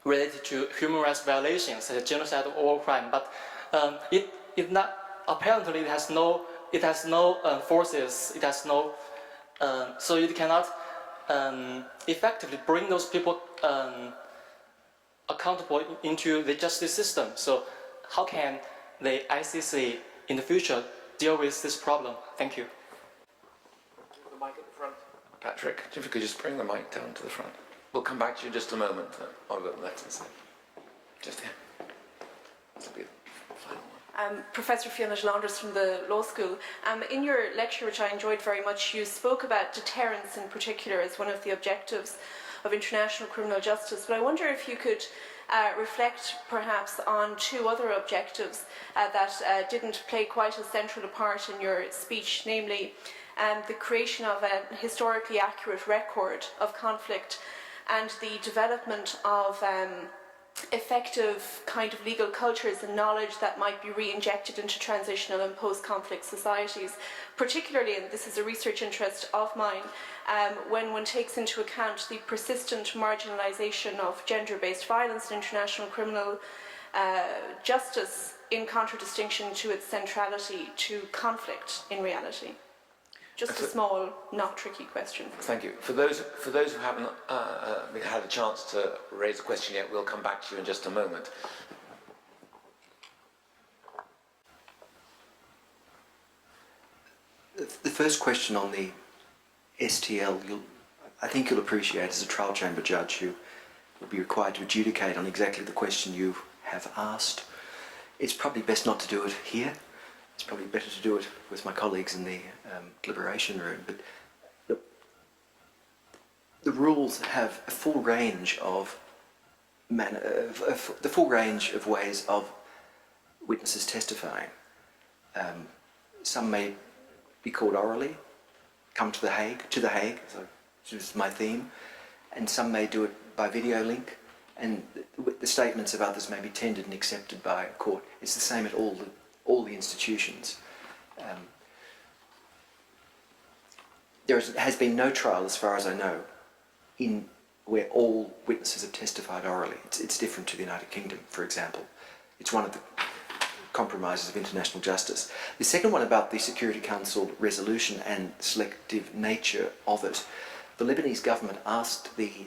related to human rights violations, such as genocide or war crime. But apparently, it has no forces. It has no, so it cannot effectively bring those people accountable into the justice system. So how can the ICC in the future deal with this problem? Thank you. The mic at the front. Patrick, if you could just bring the mic down to the front. We'll come back to you in just a moment. Oliver, let's just here. This will be the final one. Professor Fiona Landers from the law school. In your lecture, which I enjoyed very much, you spoke about deterrence in particular as one of the objectives of international criminal justice. But I wonder if you could reflect perhaps on two other objectives that didn't play quite as central a part in your speech, namely the creation of a historically accurate record of conflict and the development of effective kind of legal cultures and knowledge that might be re-injected into transitional and post-conflict societies, particularly, and this is a research interest of mine, when one takes into account the persistent marginalisation of gender-based violence in international criminal justice in contradistinction to its centrality to conflict in reality. Just a small, not tricky question. Thank you. For those who haven't had a chance to raise a question yet, we'll come back to you in just a moment. The first question on the STL, I think you'll appreciate as a trial chamber judge who will be required to adjudicate on exactly the question you have asked. It's probably best not to do it here. It's probably better to do it with my colleagues in the deliberation room. But look, the rules have a full range of ways of witnesses testifying. Some may be called orally, come to the Hague, so this is my theme, and some may do it by video link, and the statements of others may be tendered and accepted by a court. It's the same at all the institutions. There has been no trial, as far as I know, where all witnesses have testified orally. It's different to the United Kingdom, for example. It's one of the compromises of international justice. The second one about the Security Council resolution and selective nature of it, the Lebanese government asked the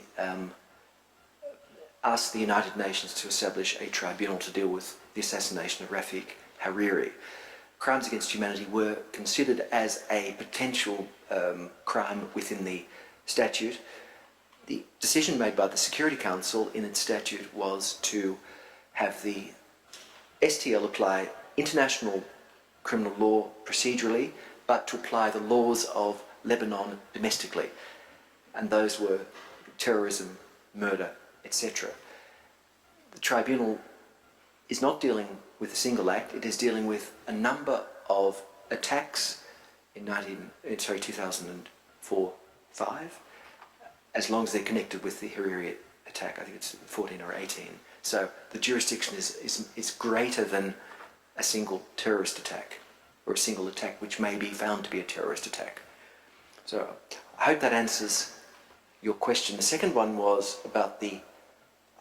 United Nations to establish a tribunal to deal with the assassination of Rafik Hariri. Crimes against humanity were considered as a potential crime within the statute. The decision made by the Security Council in its statute was to have the STL apply international criminal law procedurally, but to apply the laws of Lebanon domestically. And those were terrorism, murder, etc. The tribunal is not dealing with a single act, it is dealing with a number of attacks in 2004-5, as long as they're connected with the Hariri attack. I think it's 14 or 18. So the jurisdiction is greater than a single terrorist attack, or a single attack which may be found to be a terrorist attack. So I hope that answers your question. The second one was about the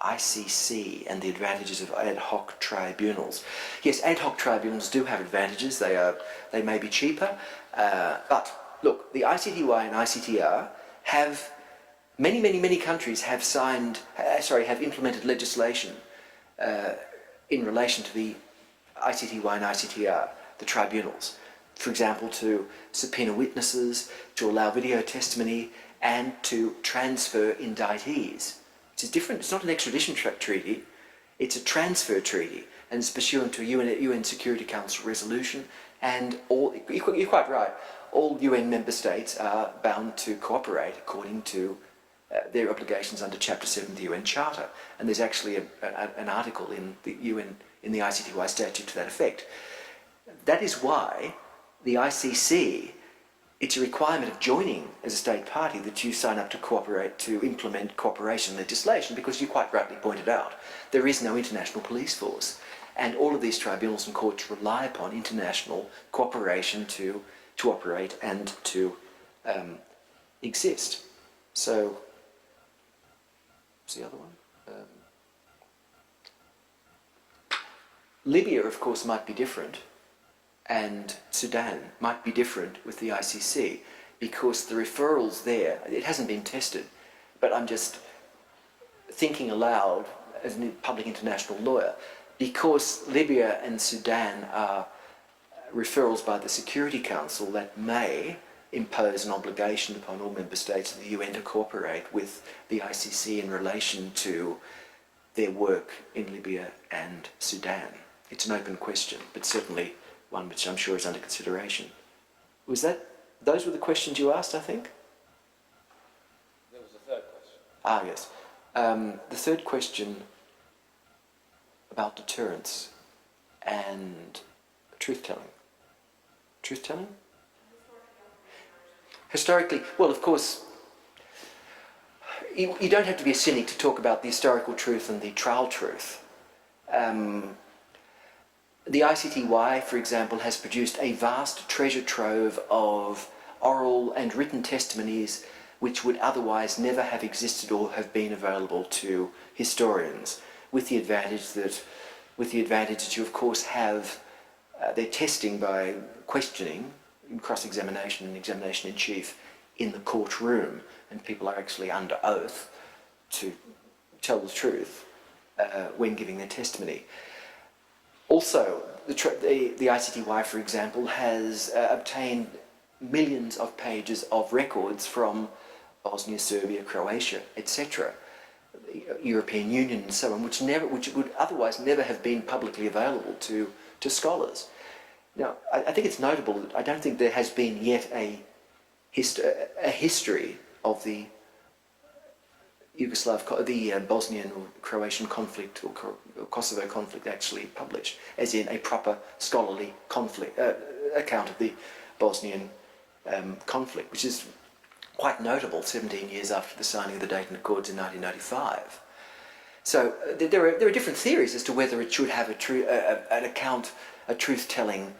ICC and the advantages of ad hoc tribunals. Yes, ad hoc tribunals do have advantages. They may be cheaper, but look, the ICTY and ICTR have many countries have have implemented legislation in relation to the ICTY and ICTR, the tribunals. For example, to subpoena witnesses, to allow video testimony, and to transfer indictees. Which is different. It's not an extradition treaty, it's a transfer treaty, and it's pursuant to a UN Security Council resolution, and you're quite right, all UN member states are bound to cooperate according to their obligations under Chapter 7 of the UN Charter, and there's actually an article in the ICTY statute to that effect. That is why the ICC, it's a requirement of joining as a state party that you sign up to cooperate to implement cooperation legislation, because you quite rightly pointed out there is no international police force, and all of these tribunals and courts rely upon international cooperation to operate and to exist. So, what's the other one? Libya, of course, might be different, and Sudan might be different with the ICC, because the referrals there, it hasn't been tested, but I'm just thinking aloud as a public international lawyer, because Libya and Sudan are referrals by the Security Council that may impose an obligation upon all member states of the UN to cooperate with the ICC in relation to their work in Libya and Sudan. It's an open question, but certainly one which I'm sure is under consideration. Those were the questions you asked, I think? There was a third question. Yes. The third question about deterrence and truth-telling. Truth-telling? Historically, well, of course, you don't have to be a cynic to talk about the historical truth and the trial truth. The ICTY, for example, has produced a vast treasure trove of oral and written testimonies which would otherwise never have existed or have been available to historians, with the advantage that you, of course, have their testing by questioning, cross-examination and examination in chief in the courtroom, and people are actually under oath to tell the truth when giving their testimony. Also, the ICTY, for example, has obtained millions of pages of records from Bosnia, Serbia, Croatia, etc., the European Union and so on, which would otherwise never have been publicly available to scholars. Now, I think it's notable that I don't think there has been yet a history of the Bosnian or Croatian conflict or Kosovo conflict actually published, as in a proper scholarly account of the Bosnian conflict, which is quite notable 17 years after the signing of the Dayton Accords in 1995. So there are different theories as to whether it should have a truth-telling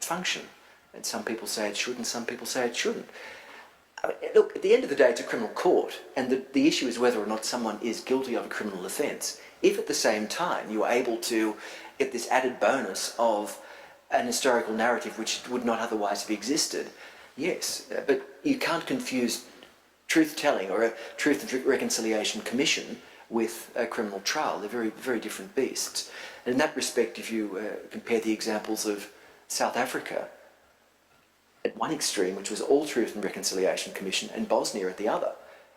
function, and some people say it should and some people say it shouldn't. I mean, look, at the end of the day, it's a criminal court, and the issue is whether or not someone is guilty of a criminal offence. If at the same time you are able to get this added bonus of an historical narrative which would not otherwise have existed, yes, but you can't confuse truth-telling or a Truth and Reconciliation Commission with a criminal trial. They're very, very different beasts. And in that respect, if you compare the examples of South Africa at one extreme, which was all Truth and Reconciliation Commission, and Bosnia at the other,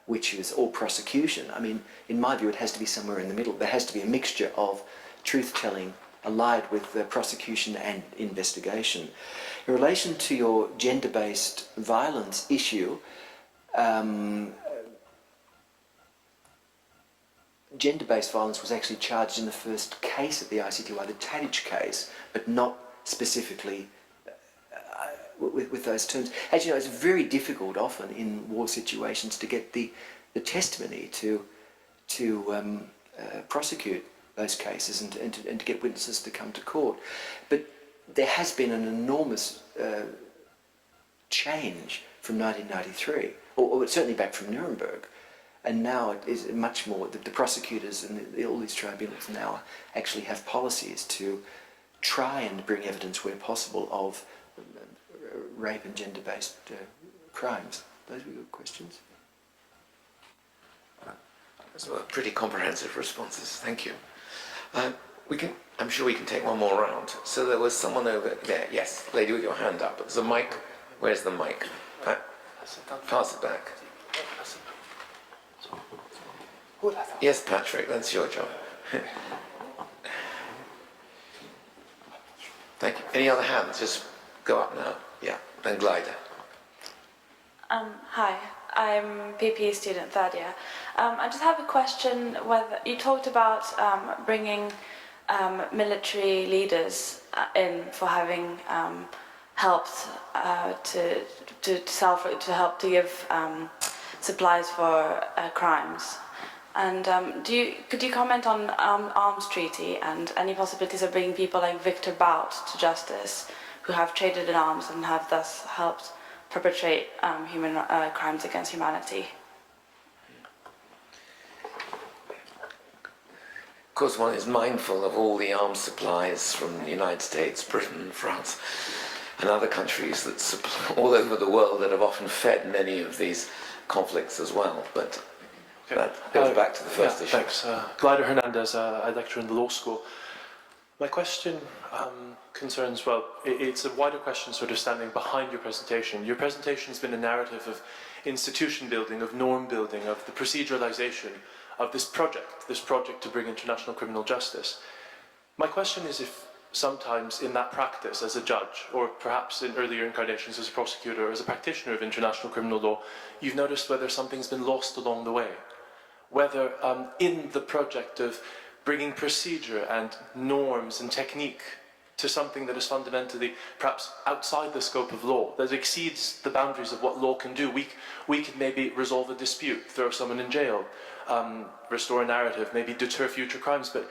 which is all prosecution. I mean, in my view, it has to be somewhere in the middle. There has to be a mixture of truth-telling allied with prosecution and investigation. In relation to your gender-based violence issue, gender-based violence was actually charged in the first case at the ICTY, the Tadic case, but not specifically with those terms. As you know, it's very difficult often in war situations to get the testimony to prosecute those cases and to get witnesses to come to court. But there has been an enormous change from 1993, or certainly back from Nuremberg, and now it is much more, the prosecutors and all these tribunals now actually have policies to try and bring evidence where possible of rape and gender-based crimes. Those were your questions. Those were pretty comprehensive responses. Thank you. I'm sure we can take one more round. So there was someone over there. Yes, lady with your hand up. There's a mic. Where's the mic? Pass it back. Yes, Patrick, that's your job. Thank you. Any other hands? Just go up now. Yeah, and glider. Hi, I'm PPE student third year. I just have a question. Whether you talked about bringing military leaders in for having helped to help to give supplies for crimes. And could you comment on arms treaty and any possibilities of bringing people like Victor Bout to justice, who have traded in arms and have thus helped perpetrate crimes against humanity? Of course, one is mindful of all the arms supplies from the United States, Britain, France, and other countries that supply all over the world that have often fed many of these conflicts as well. But that goes back to the first issue. Thanks. Glider Hernandez, I lecture in the law school. My question concerns, well, it's a wider question sort of standing behind your presentation. Your presentation has been a narrative of institution building, of norm building, of the proceduralization of this project to bring international criminal justice. My question is if sometimes in that practice as a judge, or perhaps in earlier incarnations as a prosecutor or as a practitioner of international criminal law, you've noticed whether something's been lost along the way. whether in the project of bringing procedure and norms and technique to something that is fundamentally perhaps outside the scope of law, that exceeds the boundaries of what law can do. We can maybe resolve a dispute, throw someone in jail, restore a narrative, maybe deter future crimes. But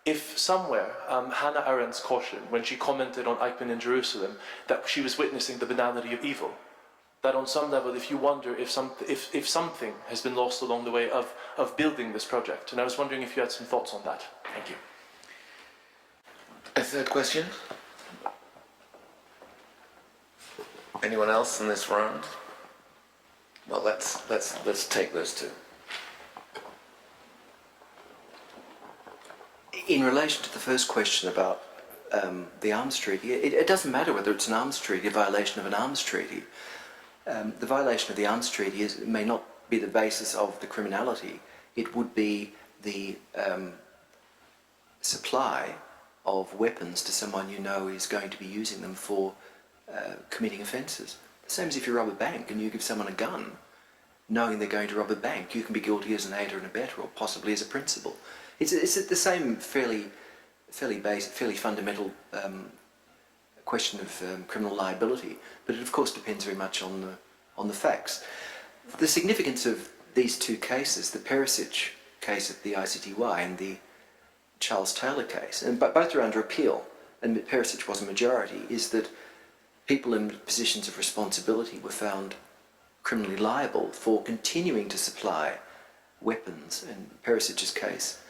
if somewhere Hannah Arendt's caution, when she commented on Eichmann in Jerusalem, that she was witnessing the banality of evil, that on some level, if you wonder if something has been lost along the way of building this project, and I was wondering if you had some thoughts on that. Thank you. A third question? Anyone else in this round? Well, let's take those two. In relation to the first question about the arms treaty, it doesn't matter whether it's an arms treaty, a violation of an arms treaty. The violation of the arms treaty may not be the basis of the criminality. It would be the supply of weapons to someone you know is going to be using them for committing offences. The same as if you rob a bank and you give someone a gun, knowing they're going to rob a bank, you can be guilty as an aider and abettor, or possibly as a principal. It's the same fairly basic, fairly fundamental question of criminal liability, but it of course depends very much on the facts. The significance of these two cases, the Perisic case at the ICTY and the Charles Taylor case, and both are under appeal, and Perisic was a majority, is that people in positions of responsibility were found criminally liable for continuing to supply weapons, in Perisic's case,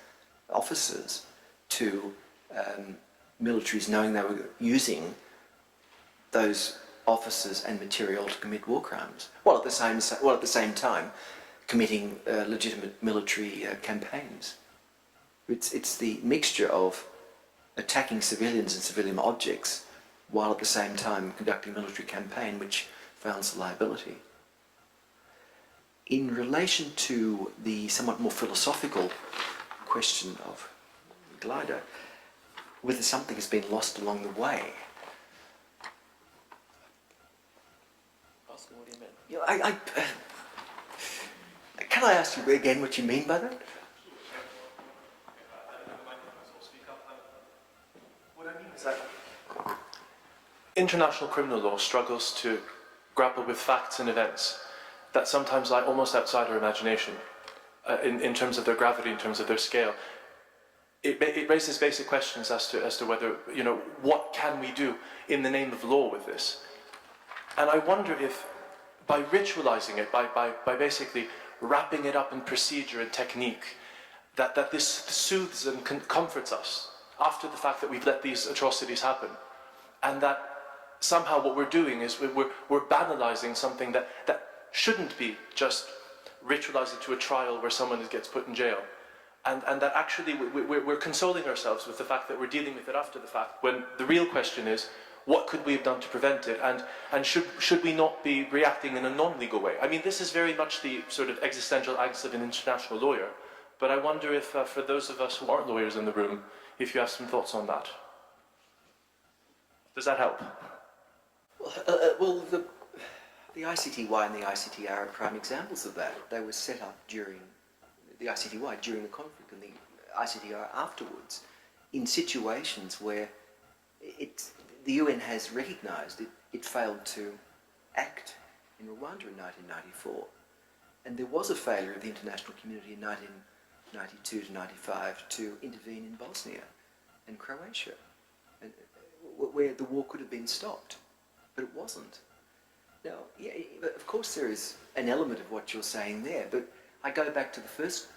officers, to militaries knowing they were using those officers and material to commit war crimes, while at the same time committing legitimate military campaigns. It's the mixture of attacking civilians and civilian objects while at the same time conducting a military campaign which founds liability. In relation to the somewhat more philosophical question of Glider, whether something has been lost along the way. What do you mean? Can I ask you again what you mean by that? What I mean is that international criminal law struggles to grapple with facts and events that sometimes lie almost outside our imagination in terms of their gravity, in terms of their scale. It raises basic questions as to whether, what can we do in the name of law with this? And I wonder if by ritualizing it, by basically wrapping it up in procedure and technique, that this soothes and comforts us after the fact that we've let these atrocities happen, and that somehow what we're doing is we're banalizing something that shouldn't be just ritualized to a trial where someone gets put in jail, and that actually we're consoling ourselves with the fact that we're dealing with it after the fact, when the real question is, what could we have done to prevent it, and should we not be reacting in a non-legal way? I mean, this is very much the sort of existential angst of an international lawyer, but I wonder if, for those of us who aren't lawyers in the room, if you have some thoughts on that. Does that help? Well, the ICTY and the ICTR are prime examples of that. They were set up during the ICTY during the conflict, and the ICTR afterwards, in situations where the UN has recognised it failed to act in Rwanda in 1994. And there was a failure of the international community in 1992 to 95 to intervene in Bosnia and Croatia, where the war could have been stopped, but it wasn't. Now, yeah, of course there is an element of what you're saying there, but I go back to the first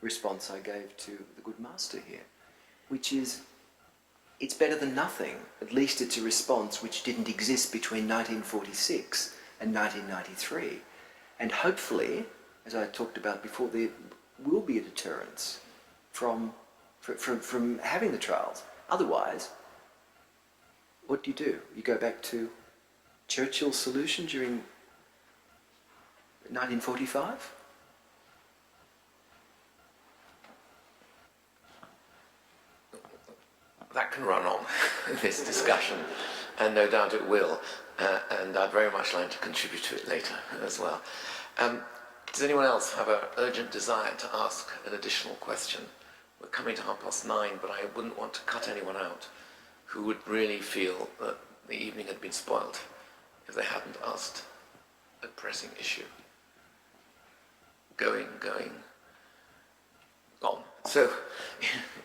response I gave to the good master here, which is, it's better than nothing. At least it's a response which didn't exist between 1946 and 1993. And hopefully, as I talked about before, there will be a deterrence from having the trials. Otherwise, what do? You go back to Churchill's solution during 1945? That can run on, this discussion, and no doubt it will, and I'd very much like to contribute to it later as well. Does anyone else have an urgent desire to ask an additional question? We're coming to 9:30, but I wouldn't want to cut anyone out who would really feel that the evening had been spoiled if they hadn't asked a pressing issue. Going, gone. So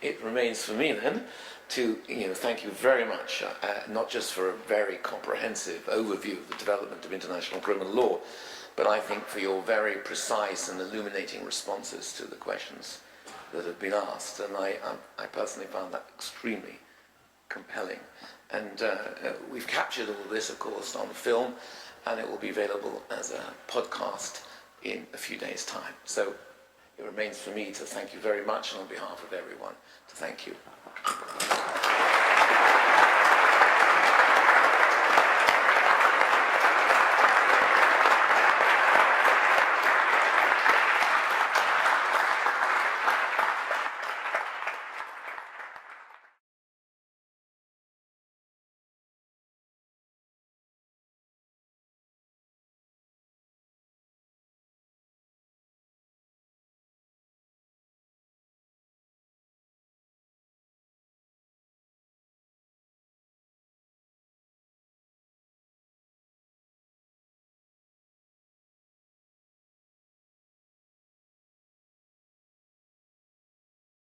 it remains for me then to thank you very much, not just for a very comprehensive overview of the development of international criminal law, but I think for your very precise and illuminating responses to the questions that have been asked. And I personally found that extremely compelling. And we've captured all this, of course, on film, and it will be available as a podcast in a few days' time. So it remains for me to thank you very much, and on behalf of everyone, to thank you.